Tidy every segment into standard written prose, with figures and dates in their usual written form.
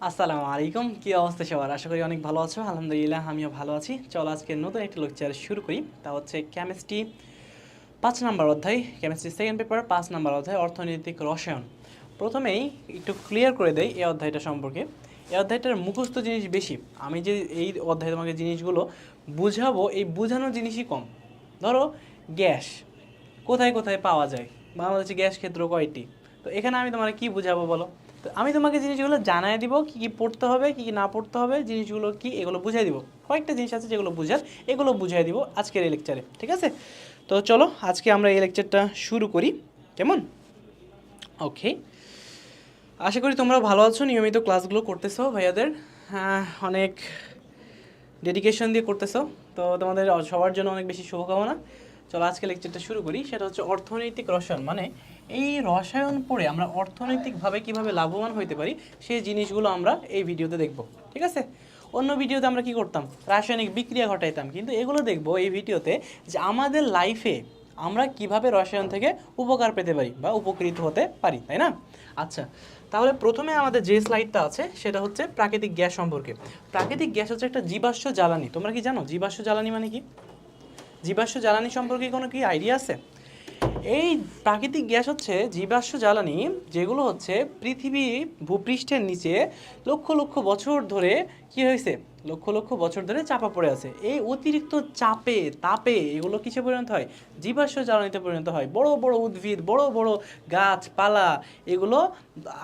আসসালামু আলাইকুম, কি অবস্থা সবার? আশা করি অনেক ভালো আছো। আলহামদুলিল্লাহ আমিও ভালো আছি। চলো আজকে নতুন একটি লেকচার শুরু করি। তা হচ্ছে কেমিস্ট্রি 5 নম্বর অধ্যায়, কেমিস্ট্রি সেকেন্ড পেপার 5 নম্বর অধ্যায়, অর্থনৈতিক রসায়ন। প্রথমেই একটু ক্লিয়ার করে দেই এই অধ্যায়টা সম্পর্কে। এই অধ্যায়টার মুখস্থ জিনিস বেশি। আমি যে এই অধ্যায়ে তোমাকে জিনিসগুলো বুঝাবো, এই বোঝানোর জিনিসই কম। ধরো গ্যাস কোথায় কোথায় পাওয়া যায়, বাংলাদেশে গ্যাস ক্ষেত্র কয়টি, তো এখানে আমি তোমাকে কি বুঝাবো বলো? তো আমি তোমাকে জিনিসগুলো জানাই দিব, কী কী পড়তে হবে কী কী না পড়তে হবে, জিনিসগুলো কি এগুলো বুঝাই দিব। কয়েকটা জিনিস আছে যেগুলো বুঝার, এগুলো বুঝাই দিব আজকের এই লেকচারে, ঠিক আছে? তো চলো আজকে আমরা এই লেকচারটা শুরু করি, কেমন? ওকে, আশা করি তোমরা ভালো আছো, নিয়মিত ক্লাসগুলো করতেছো ভাইয়াদের। অনেক ডেডিকেশন দিয়ে করতেছো। তো তোমাদের সবার জন্য অনেক বেশি শুভকামনা। চলো আজকে লেকচারটা শুরু করি। সেটা হচ্ছে অর্থনৈতিক রসায়ন, মানে এই রসায়ন পড়ে আমরা অর্থনৈতিকভাবে কিভাবে লাভবান হইতে পারি সেই জিনিসগুলো আমরা এই ভিডিওতে দেখব, ঠিক আছে? অন্য ভিডিওতে আমরা কি করতাম, রাসায়নিক বিক্রিয়া ঘটাইতাম, কিন্তু এগুলো দেখব এই ভিডিওতে যে আমাদের লাইফে আমরা কিভাবে রসায়ন থেকে উপকার পেতে পারি বা উপকৃত হতে পারি, তাই না? আচ্ছা, তাহলে প্রথমে আমাদের যে স্লাইডটা আছে সেটা হচ্ছে প্রাকৃতিক গ্যাস সম্পর্কে। প্রাকৃতিক গ্যাস হচ্ছে একটা জীবাশ্ম জ্বালানি। তোমরা কি জানো জীবাশ্ম জ্বালানি মানে কি? জীবাশ্ম জ্বালানি সম্পর্কে কোনো কি আইডিয়া আছে? এই প্রাকৃতিক গ্যাস হচ্ছে জীবাশ্ম জ্বালানি, যেগুলো হচ্ছে পৃথিবী ভূপৃষ্ঠের নিচে লক্ষ লক্ষ বছর ধরে কি হয়েছে, লক্ষ লক্ষ বছর ধরে চাপা পড়ে আছে। এই অতিরিক্ত চাপে তাপে এগুলো কিসে পরিণত হয়? জীবাশ্ম জ্বালানিতে পরিণত হয়। বড় বড় উদ্ভিদ, বড় বড় গাছপালা, এগুলো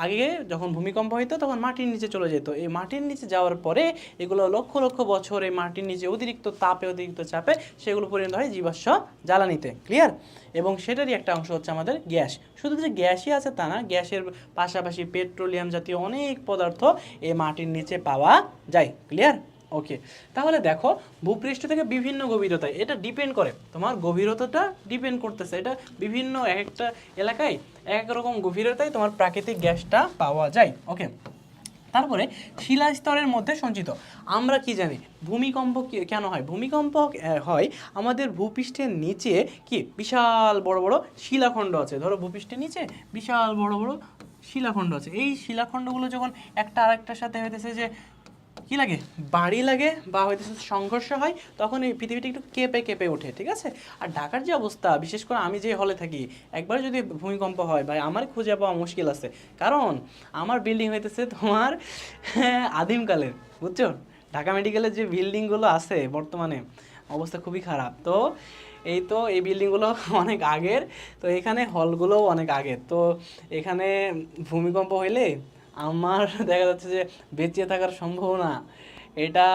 আগে যখন ভূমিকম্প হইতো তখন মাটির নিচে চলে যেত। এই মাটির নিচে যাওয়ার পরে এগুলো লক্ষ লক্ষ বছর এই মাটির নিচে অতিরিক্ত তাপে অতিরিক্ত চাপে সেগুলো পরিণত হয় জীবাশ্ম জ্বালানিতে। ক্লিয়ার? এবং সেটারই একটা অংশ হচ্ছে আমাদের গ্যাস। শুধু যে গ্যাসই আছে তা না, গ্যাসের পাশাপাশি পেট্রোলিয়াম জাতীয় অনেক পদার্থ এই মাটির নিচে পাওয়া যায়। ক্লিয়ার? ওকে, তাহলে দেখো ভূপৃষ্ঠ থেকে বিভিন্ন গভীরতায় এটা ডিপেন্ড করে, তোমার গভীরতাটা ডিপেন্ড করতেছে। এটা বিভিন্ন এক একটা এলাকায় এক রকম গভীরতায় তোমার প্রাকৃতিক গ্যাসটা পাওয়া যায়। ওকে, তারপরে শিলাস্তরের মধ্যে সঞ্চিত। আমরা কি জানি ভূমিকম্প কেন হয়? ভূমিকম্প হয় আমাদের ভূপৃষ্ঠের নিচে কি বিশাল বড় বড় শিলাখণ্ড আছে। ধরো ভূপৃষ্ঠের নিচে বিশাল বড় বড় শিলাখণ্ড আছে। এই শিলাখণ্ডগুলো যখন একটা আরেকটার সাথে হইতেছে যে কি লাগে, বাড়ি লাগে বা হইতেছে সংঘর্ষ হয়, তখন এই পৃথিবীটা একটু কেঁপে কেঁপে ওঠে, ঠিক আছে? আর ঢাকার যে অবস্থা, বিশেষ করে আমি যে হলে থাকি, একবার যদি ভূমিকম্প হয় ভাই আমার খুঁজে পাওয়া মুশকিল আছে। কারণ আমার বিল্ডিং হইতেছে তোমার আদিমকালের, বুঝছো? ঢাকা মেডিকেলের যে বিল্ডিংগুলো আছে বর্তমানে অবস্থা খুবই খারাপ। তো এই তো এই বিল্ডিংগুলো অনেক আগের, তো এখানে হলগুলোও অনেক আগের। তো এখানে ভূমিকম্প হইলে আমার দেখা যাচ্ছে যে বেঁচে থাকার সম্ভাবনা এটা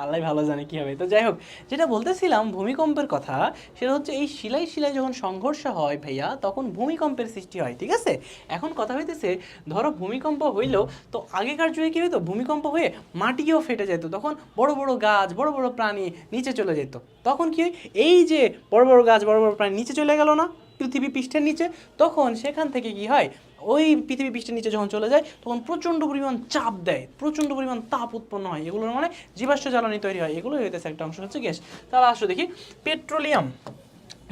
আল্লাহ ভালো জানে কী হবে। তো যাই হোক, যেটা বলতেছিলাম ভূমিকম্পের কথা, সেটা হচ্ছে এই শিলাই শিলাই যখন সংঘর্ষ হয় ভাইয়া, তখন ভূমিকম্পের সৃষ্টি হয়, ঠিক আছে? এখন কথা হইতেছে, ধরো ভূমিকম্প হইলেও তো আগেকার যুগে কী হতো, ভূমিকম্প হয়ে মাটিও ফেটে যেত, তখন বড় বড় গাছ বড় বড় প্রাণী নিচে চলে যেত। তখন কি হয়, এই যে বড় বড় গাছ বড় বড় প্রাণী নিচে চলে গেল না পৃথিবী পৃষ্ঠের নিচে, তখন সেখান থেকে কি হয়, ওই পৃথিবী পৃষ্ঠের নিচে যখন চলে যায় তখন প্রচণ্ড পরিমাণ চাপ দেয়, প্রচণ্ড পরিমাণ তাপ উৎপন্ন হয়, এগুলোর মানে জীবাশ্ম জ্বালানি তৈরি হয়। এগুলো হইতেছে একটা অংশ হচ্ছে গ্যাস। তাহলে আসো দেখি পেট্রোলিয়াম।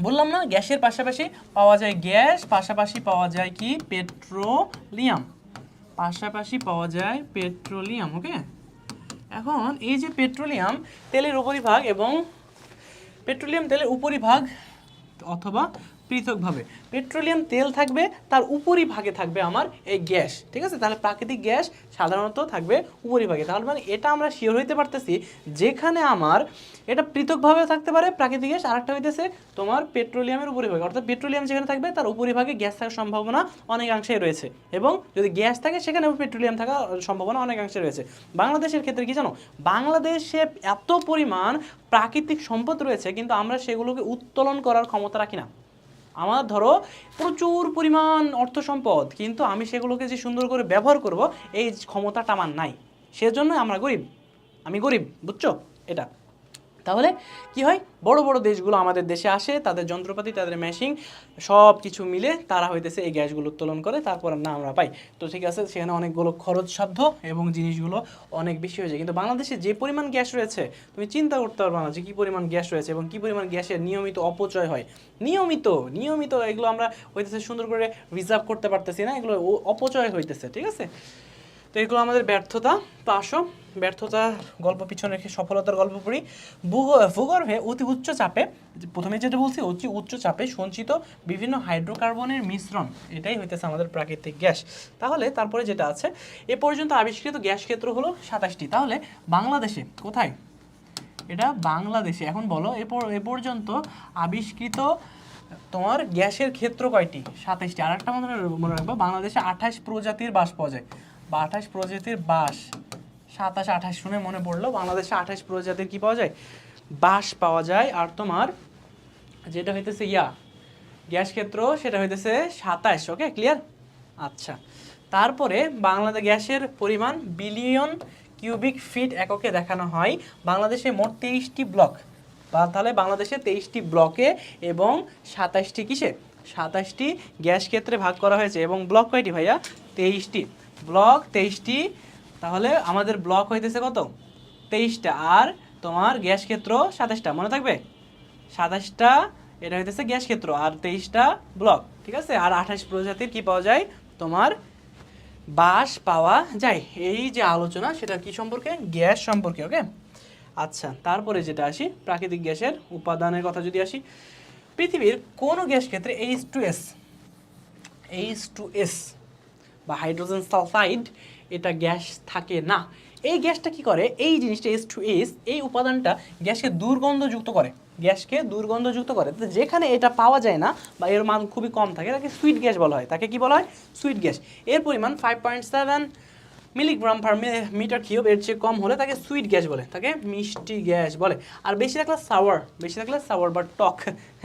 বললাম না গ্যাসের পাশাপাশি পাওয়া যায় গ্যাস, পাশাপাশি পাওয়া যায় কি পেট্রোলিয়াম, পাশাপাশি পাওয়া যায় পেট্রোলিয়াম। ওকে, এখন এই যে পেট্রোলিয়াম তেলের উপরিভাগ এবং পেট্রোলিয়াম তেলের উপরিভাগ অথবা পৃথকভাবে পেট্রোলিয়াম তেল থাকবে, তার উপরিভাগে থাকবে আমার এই গ্যাস, ঠিক আছে? তাহলে প্রাকৃতিক গ্যাস সাধারণত থাকবে উপরিভাগে। তাহলে মানে এটা আমরা শিওর হইতে পারতেছি, যেখানে আমার এটা পৃথকভাবে থাকতে পারে প্রাকৃতিক গ্যাস, আরেকটা হইতেছে তোমার পেট্রোলিয়ামের উপরিভাগে, অর্থাৎ পেট্রোলিয়াম যেখানে থাকবে তার উপরিভাগে গ্যাস থাকার সম্ভাবনা অনেকাংশেই রয়েছে, এবং যদি গ্যাস থাকে সেখানে পেট্রোলিয়াম থাকার সম্ভাবনা অনেকাংশে রয়েছে। বাংলাদেশের ক্ষেত্রে কি জানো, বাংলাদেশে এত পরিমাণ প্রাকৃতিক সম্পদ রয়েছে, কিন্তু আমরা সেগুলোকে উত্তোলন করার ক্ষমতা রাখি না। আমার ধরো প্রচুর পরিমাণ অর্থ সম্পদ, কিন্তু আমি সেগুলোকে যে সুন্দর করে ব্যবহার করব এই ক্ষমতাটা আমার নাই, সেজন্য আমরা গরিব, আমি গরিব, বুঝছো এটা? তাহলে কি হয়, বড় বড় দেশগুলো আমাদের দেশে আসে, তাদের যন্ত্রপাতি তাদের মেশিন সব কিছু মিলে তারা হইতেছে এই গ্যাসগুলো উত্তোলন করে, তারপর না আমরা পাই। তো ঠিক আছে, সেখানে অনেকগুলো খরচ সাধ্য এবং জিনিসগুলো অনেক বেশি হয়ে যায়। কিন্তু বাংলাদেশে যে পরিমাণ গ্যাস রয়েছে তুমি চিন্তা করতে পারবে না যে কী পরিমাণ গ্যাস রয়েছে এবং কী পরিমাণ গ্যাসের নিয়মিত অপচয় হয়। নিয়মিত নিয়মিত এগুলো আমরা হইতেছে সুন্দর করে রিজার্ভ করতে পারতেছি না, এগুলো অপচয় হইতেছে, ঠিক আছে? তো এগুলো আমাদের ব্যর্থতা। তো আসো ব্যর্থতার গল্প পিছনে রেখে সফলতার গল্প পড়ি। ভূগর্ভে অতি উচ্চ চাপে, প্রথমে যেটা বলছি অতি উচ্চ চাপে সঞ্চিত বিভিন্ন হাইড্রোকার্বনের মিশ্রণ, এটাই হইতেছে আমাদের প্রাকৃতিক গ্যাস। তাহলে তারপরে যেটা আছে, এ পর্যন্ত আবিষ্কৃত গ্যাস ক্ষেত্র হলো 27টি। তাহলে বাংলাদেশে কোথায়, এটা বাংলাদেশে। এখন বলো এ পর্যন্ত আবিষ্কৃত তোমার গ্যাসের ক্ষেত্র কয়টি? 27টি। আর একটা মনে রাখবো, বাংলাদেশে 28 প্রজাতির বাঁশ পাওয়া যায়, বা 28 প্রজাতির বাঁশ, 27 28 শুনে মনে পড়লো, বাংলাদেশে 28 প্রজাতির কি পাওয়া যায়? বাঁশ পাওয়া যায়। আর তোমার যেটা হইতেছে গ্যাস ক্ষেত্র, সেটা হইতেছে 27। ওকে, ক্লিয়ার? আচ্ছা, তারপরে বাংলাদেশ গ্যাসের পরিমাণ বিলিয়ন কিউবিক ফিট এককে দেখানো হয়। বাংলাদেশে মোট 23টি ব্লক, বা তাহলে বাংলাদেশে 23টি ব্লকে এবং 27টি কিসে, 27টি গ্যাস ক্ষেত্রে ভাগ করা হয়েছে। এবং ব্লক কয়টি ভাইয়া? 23টি ব্লক, 23টি। তাহলে আমাদের ব্লক হইতেছে কত? 23টা। আর তোমার গ্যাস ক্ষেত্র 27টা, মনে থাকবে? 27টা এটা হইতেছে গ্যাস ক্ষেত্র, আর 23টা ব্লক, ঠিক আছে? আর 28 প্রজাতির কি পাওয়া যায়? তোমার বাঁশ পাওয়া যায়। এই যে আলোচনা, সেটা কি সম্পর্কে? গ্যাস সম্পর্কে। ওকে, আচ্ছা, তারপরে যেটা আসি, প্রাকৃতিক গ্যাসের উপাদানের কথা যদি আসি, পৃথিবীর কোনো গ্যাস ক্ষেত্রে H2S বা হাইড্রোজেন সালফাইড, এটা গ্যাস থাকে না। এই গ্যাসটা কি করে? এই জিনিসটা H2S, এই উপাদানটা গ্যাসকে দুর্গন্ধযুক্ত করে, গ্যাসকে দুর্গন্ধযুক্ত করে। তো যেখানে এটা পাওয়া যায় না বা এর মান খুবই কম থাকে, তাকে সুইট গ্যাস বলা হয়। তাকে কি বলা হয়? Sweet gas. এর পরিমাণ 5.7 মিলিগ্রাম পার মিটার কিউব, এর চেয়ে কম হলে তাকে সুইট গ্যাস বলে, তাকে মিষ্টি গ্যাস বলে। আর বেশি থাকলে সাওয়ার বা টক,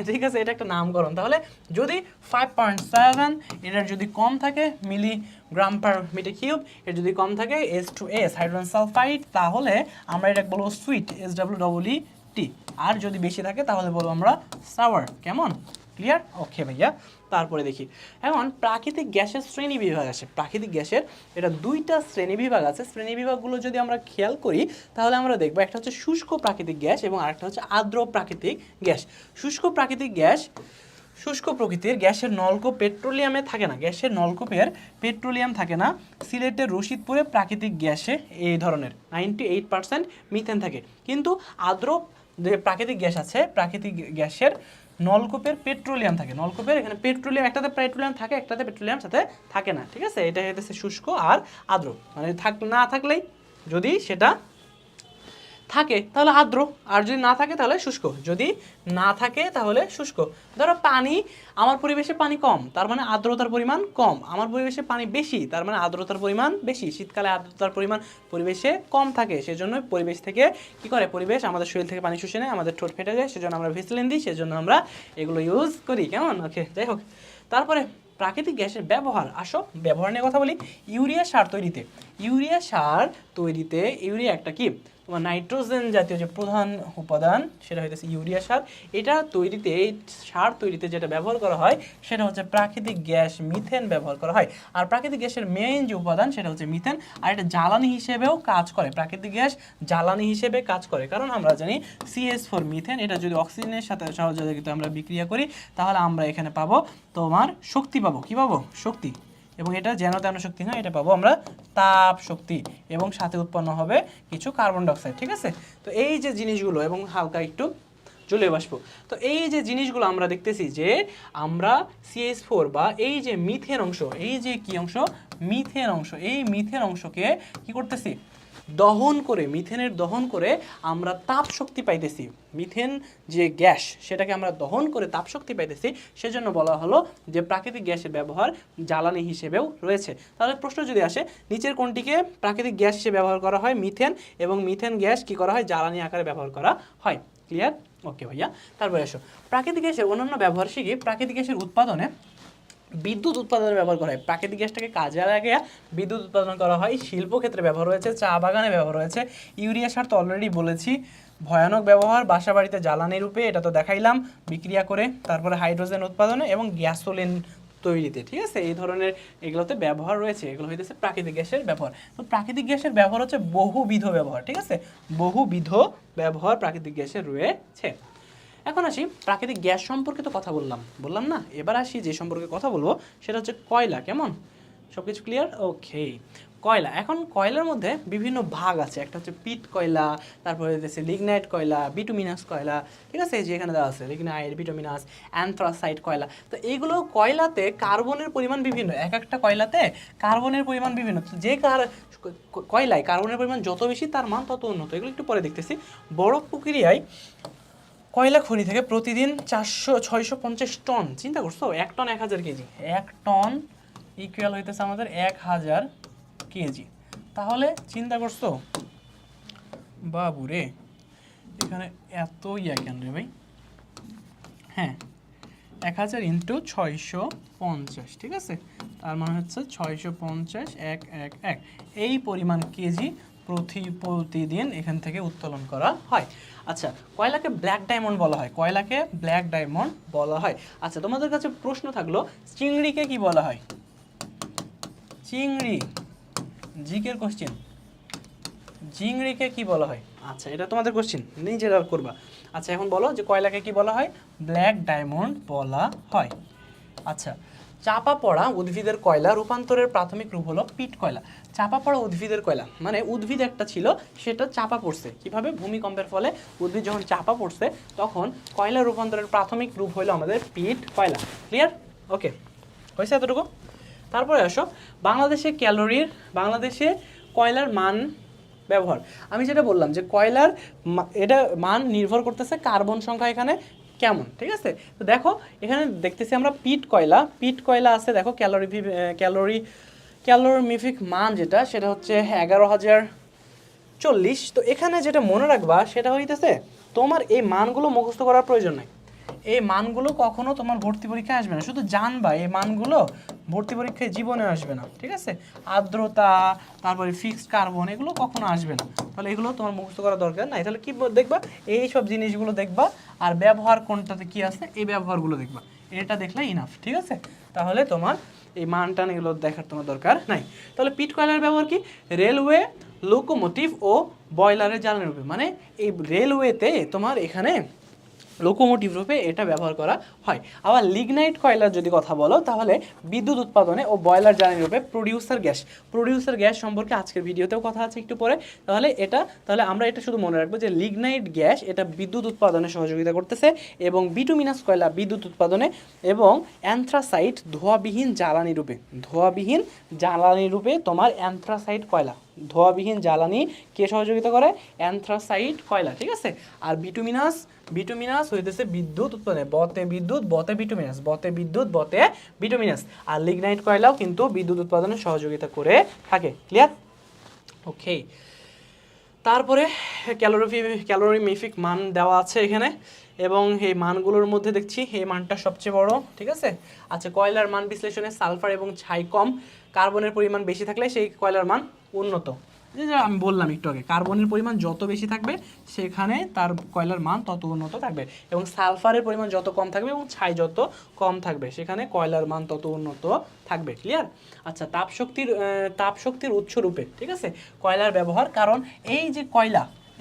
ঠিক আছে? এটা একটা নামকরণ। তাহলে যদি 5.7 এটার যদি কম থাকে মিলিগ্রাম পার মিটার কিউব, এর যদি কম থাকে H2S হাইড্রোজেন সালফাইড, তাহলে আমরা এটা বলবো সুইট, SWEET। আর যদি বেশি থাকে তাহলে বলবো আমরা সাওয়ার। কেমন? ক্লিয়ার? ওকে ভাইয়া। তারপরে দেখি, এখন প্রাকৃতিক গ্যাসের শ্রেণী বিভাগ আছে। প্রাকৃতিক গ্যাসের এটা 2টা শ্রেণী বিভাগ আছে। শ্রেণী বিভাগগুলো যদি আমরা খেয়াল করি, তাহলে আমরা দেখবো একটা হচ্ছে শুষ্ক প্রাকৃতিক গ্যাস এবং আরেকটা হচ্ছে আর্দ্র প্রাকৃতিক গ্যাস। শুষ্ক প্রাকৃতিক গ্যাস, শুষ্ক প্রকৃতির গ্যাসের নলকূপ পেট্রোলিয়ামে থাকে না, গ্যাসের নলকূপের পেট্রোলিয়াম থাকে না। সিলেটের রশিদপুরে প্রাকৃতিক গ্যাসে এই ধরনের 98% মিথেন থাকে। কিন্তু আর্দ্র যে প্রাকৃতিক গ্যাস আছে, প্রাকৃতিক গ্যাসের নলকূপের পেট্রোলিয়াম থাকে। নলকূপের এখানে পেট্রোলিয়াম, একটাতে পেট্রোলিয়াম থাকে, একটাতে পেট্রোলিয়াম সাথে থাকে না, ঠিক আছে? এটা হচ্ছে শুষ্ক আর আর্দ্র। মানে না থাকলেই, যদি সেটা থাকে তাহলে আর্দ্র, আর যদি না থাকে তাহলে শুষ্ক। যদি না থাকে তাহলে শুষ্ক। ধরো পানি, আমার পরিবেশে পানি কম, তার মানে আর্দ্রতার পরিমাণ কম। আমার পরিবেশে পানি বেশি, তার মানে আর্দ্রতার পরিমাণ বেশি। শীতকালে আর্দ্রতার পরিমাণ পরিবেশে কম থাকে, সেজন্য পরিবেশ থেকে কি করে, পরিবেশ আমাদের শরীর থেকে পানি শুষে নেয়, আমাদের ঠোঁট ফেটে যায়, সেজন্য আমরা ভেসলিন দিই, সেজন্য আমরা এগুলো ইউজ করি। কেমন? ওকে, যাই হোক। তারপরে প্রাকৃতিক গ্যাসের ব্যবহার, আসো ব্যবহার নিয়ে কথা বলি। ইউরিয়া সার তৈরিতে, ইউরিয়া একটা কি, তোমার নাইট্রোজেন জাতীয় যে প্রধান উপাদান, সেটা হইতেছে ইউরিয়া সার। এটা তৈরিতে, এই সার তৈরিতে যেটা ব্যবহার করা হয়, সেটা হচ্ছে প্রাকৃতিক গ্যাস মিথেন ব্যবহার করা হয়। আর প্রাকৃতিক গ্যাসের মেইন যে উপাদান, সেটা হচ্ছে মিথেন। আর এটা জ্বালানি হিসেবেও কাজ করে, প্রাকৃতিক গ্যাস জ্বালানি হিসেবে কাজ করে। কারণ আমরা জানি CH4 মিথেন, এটা যদি অক্সিজেনের সাথে সহযোগিতা আমরা বিক্রিয়া করি, তাহলে আমরা এখানে পাবো তোমার শক্তি পাবো। কি পাবো? শক্তি। এবং এটা যেন তেন শক্তি না, এটা পাবো আমরা তাপ শক্তি, এবং সাথে উৎপন্ন হবে কিছু কার্বন ডাইঅক্সাইড, ঠিক আছে? তো এই যে জিনিসগুলো, এবং হালকা একটু জলীয় বাষ্প, তো এই যে জিনিসগুলো আমরা দেখতেছি যে আমরা CH4 বা এই যে মিথেন অংশ, এই যে কি অংশ, মিথেন অংশ, এই মিথেন অংশকে কি করতেছি, দহন করে, মিথেনের দহন করে আমরা তাপ শক্তি পাইতেছি। মিথেন যে গ্যাস, সেটাকে আমরা দহন করে তাপ শক্তি পাইতেছি। সেজন্য বলা হলো যে প্রাকৃতিক গ্যাসের ব্যবহার জ্বালানি হিসেবেও রয়েছে। তাহলে প্রশ্ন যদি আসে, নিচের কোনটিকে প্রাকৃতিক গ্যাস হিসেবে ব্যবহার করা হয়? মিথেন। এবং মিথেন গ্যাস কি করা হয়? জ্বালানি আকারে ব্যবহার করা হয়। ক্লিয়ার? ওকে ভাইয়া। তারপরে আসো প্রাকৃতিক গ্যাসের অন্যান্য ব্যবহার শিখি। প্রাকৃতিক গ্যাসের উৎপাদনে বিদ্যুৎ উৎপাদনে ব্যবহার করা হয়। প্রাকৃতিক গ্যাসটাকে কাজে লাগিয়ে বিদ্যুৎ উৎপাদন করা হয়। শিল্পক্ষেত্রে ব্যবহার হয়েছে, চা বাগানে ব্যবহার হয়েছে। ইউরিয়া সার তো অলরেডি বলেছি, ভয়ানক ব্যবহার বাসা বাড়িতে জ্বালানি রূপে, এটা তো দেখাইলাম, বিক্রিয়া করে। তারপরে হাইড্রোজেন উৎপাদনে এবং গ্যাসোলিন তৈরিতে, ঠিক আছে? এই ধরনের এগুলোতে ব্যবহার রয়েছে। এগুলো হইতেছে প্রাকৃতিক গ্যাসের ব্যবহার। তো প্রাকৃতিক গ্যাসের ব্যবহার হচ্ছে বহুবিধ ব্যবহার, ঠিক আছে? বহুবিধ ব্যবহার প্রাকৃতিক গ্যাসের রয়েছে। এখন আসি প্রাকৃতিক গ্যাস সম্পর্কে, তো কথা বললাম না? এবার আসি যে সম্পর্কে কথা বলবো, সেটা হচ্ছে কয়লা। কেমন? সব কিছু ক্লিয়ার? ওকে। কয়লা। এখন কয়লার মধ্যে বিভিন্ন ভাগ আছে, একটা হচ্ছে পিট কয়লা, তারপরে হচ্ছে লিগনাইট কয়লা, বিটুমিনাস কয়লা, ঠিক আছে, এই যে এখানে দেওয়া আছে লিগনাইট, বিটুমিনাস, অ্যানথ্রাসাইট কয়লা। তো এইগুলো কয়লাতে কার্বনের পরিমাণ বিভিন্ন, এক একটা কয়লাতে কার্বনের পরিমাণ বিভিন্ন। তো যে কয়লায় কার্বনের পরিমাণ যত বেশি তার মান তত উন্নত। এগুলো একটু পরে দেখতেছি। বড় প্রক্রিয়ায় কয়লা খনি থেকে প্রতিদিন 650 টন, চিন্তা করছো, 1 টন 1000 কেজি, 1 টন ইকুয়াল হইতেছে আমাদের 1000 কেজি। তাহলে চিন্তা করছো বাবুরে, এখানে এত কেন রে ভাই, হ্যাঁ 1000 ইন্টু 650, ঠিক আছে, তার মানে হচ্ছে 650 111 এই পরিমাণ কেজি প্রতিদিন এখান থেকে উত্তোলন করা হয়। আচ্ছা, কয়লাকে ব্ল্যাক ডায়মন্ড বলা হয়, কয়লাকে ব্ল্যাক ডায়মন্ড বলা হয়। আচ্ছা, তোমাদের কাছে প্রশ্ন থাকলো চিংড়িকে কি বলা হয়? চিংড়ি, জিকের কোশ্চেন, চিংড়িকে কি বলা হয়? আচ্ছা, এটা তোমাদের কোশ্চেন, নিজেরা করবা। আচ্ছা, এখন বলো যে কয়লাকে কি বলা হয়? ব্ল্যাক ডায়মন্ড বলা হয়। আচ্ছা, চাপা পড়া উদ্ভিদের কয়লা রূপান্তরের প্রাথমিক রূপ হলো পিট কয়লা। চাপা পড়া উদ্ভিদের কয়লা মানে উদ্ভিদ একটা ছিল, সেটা চাপা পড়ছে, কিভাবে? ভূমিকম্পের ফলে উদ্ভিদ যখন চাপা পড়ছে তখন কয়লা রূপান্তরের প্রাথমিক রূপ হলো আমাদের পিট কয়লা। ক্লিয়ার? ওকে, হয়েছে এতটুকু? তারপরে আসো বাংলাদেশে কয়লার মান ব্যবহার। আমি যেটা বললাম যে কয়লার এটা মান নির্ভর করতেছে কার্বন সংখ্যা এখানে কেমন, ঠিক আছে। তো দেখো এখানে দেখতেছি আমরা পিট কয়লা আছে, দেখো ক্যালোরিমিফিক মান যেটা, সেটা হচ্ছে 11040। তো এখানে যেটা মনে রাখবা সেটা হইতেছে তোমার এই মানগুলো মুখস্থ করার প্রয়োজন নাই। এই মানগুলো কখনো তোমার ভর্তি পরীক্ষায় আসবে না, শুধু জানবা এই মানগুলো ভর্তি পরীক্ষায় জীবনে আসবে না, ঠিক আছে। আর্দ্রতা, তারপরে ফিক্সড কার্বন, এগুলো কখনো আসবে না, তাহলে এগুলো তোমার মুখস্থ করার দরকার নাই। তাহলে কি দেখবা? এই সব জিনিসগুলো দেখবা, আর ব্যবহার কোনটাতে কি আছে এই ব্যবহারগুলো দেখবা, এটা দেখলে ইনাফ, ঠিক আছে। তাহলে তোমার এই মানটা এগুলো দেখার তোমার দরকার নাই। তাহলে পিট কয়লার ব্যবহার কি? রেলওয়ে, লোকোমোটিভ ও বয়লারের জ্বালানি রূপে, মানে এই রেলওয়েতে তোমার এখানে লোকোমোটিভ রূপে এটা ব্যবহার করা হয়। আবার লিগনাইট কয়লার যদি কথা বলো তাহলে বিদ্যুৎ উৎপাদনে ও বয়লার জ্বালানি রূপে প্রডিউসার গ্যাস সম্পর্কে আজকের ভিডিওতেও কথা আছে একটু পরে। তাহলে আমরা এটা শুধু মনে রাখবো যে লিগনাইট গ্যাস এটা বিদ্যুৎ উৎপাদনে সহযোগিতা করতেছে, এবং বিটুমিনাস কয়লা বিদ্যুৎ উৎপাদনে, এবং অ্যানথ্রাসাইট ধোঁয়াবিহীন জ্বালানি রূপে তোমার অ্যানথ্রাসাইট কয়লা, ধোঁয়াবিহীন জ্বালানি কে সহযোগিতা করে? অ্যানথ্রাসাইট কয়লা, ঠিক আছে। আর বিটুমিনাস হইতেছে বিদ্যুৎ উৎপাদনে, বতে বিটুমিনাস। আর লিগনাইট কয়লাও কিন্তু বিদ্যুৎ উৎপাদনে সহযোগিতা করে থাকে। ক্লিয়ার? ওকে, তারপরে ক্যালোরিমিফিক মান দেওয়া আছে এখানে, এবং এই মানগুলোর মধ্যে দেখছি এই মানটা সবচেয়ে বড়, ঠিক আছে। আচ্ছা, কয়লার মান বিশ্লেষণে সালফার এবং ছাই কম, কার্বনের পরিমাণ বেশি থাকলে সেই কয়লার মান উন্নত। যে আমি বললাম একটু আগে, কার্বনের পরিমাণ যত বেশি থাকবে সেখানে তার কয়লার মান তত উন্নত থাকবে, এবং সালফারের পরিমাণ যত কম থাকবে এবং ছাই যত কম থাকবে সেখানে কয়লার মান তত উন্নত থাকবে। ক্লিয়ার? আচ্ছা, তাপশক্তির উৎস রূপে, ঠিক আছে, কয়লার ব্যবহার। কারণ এই যে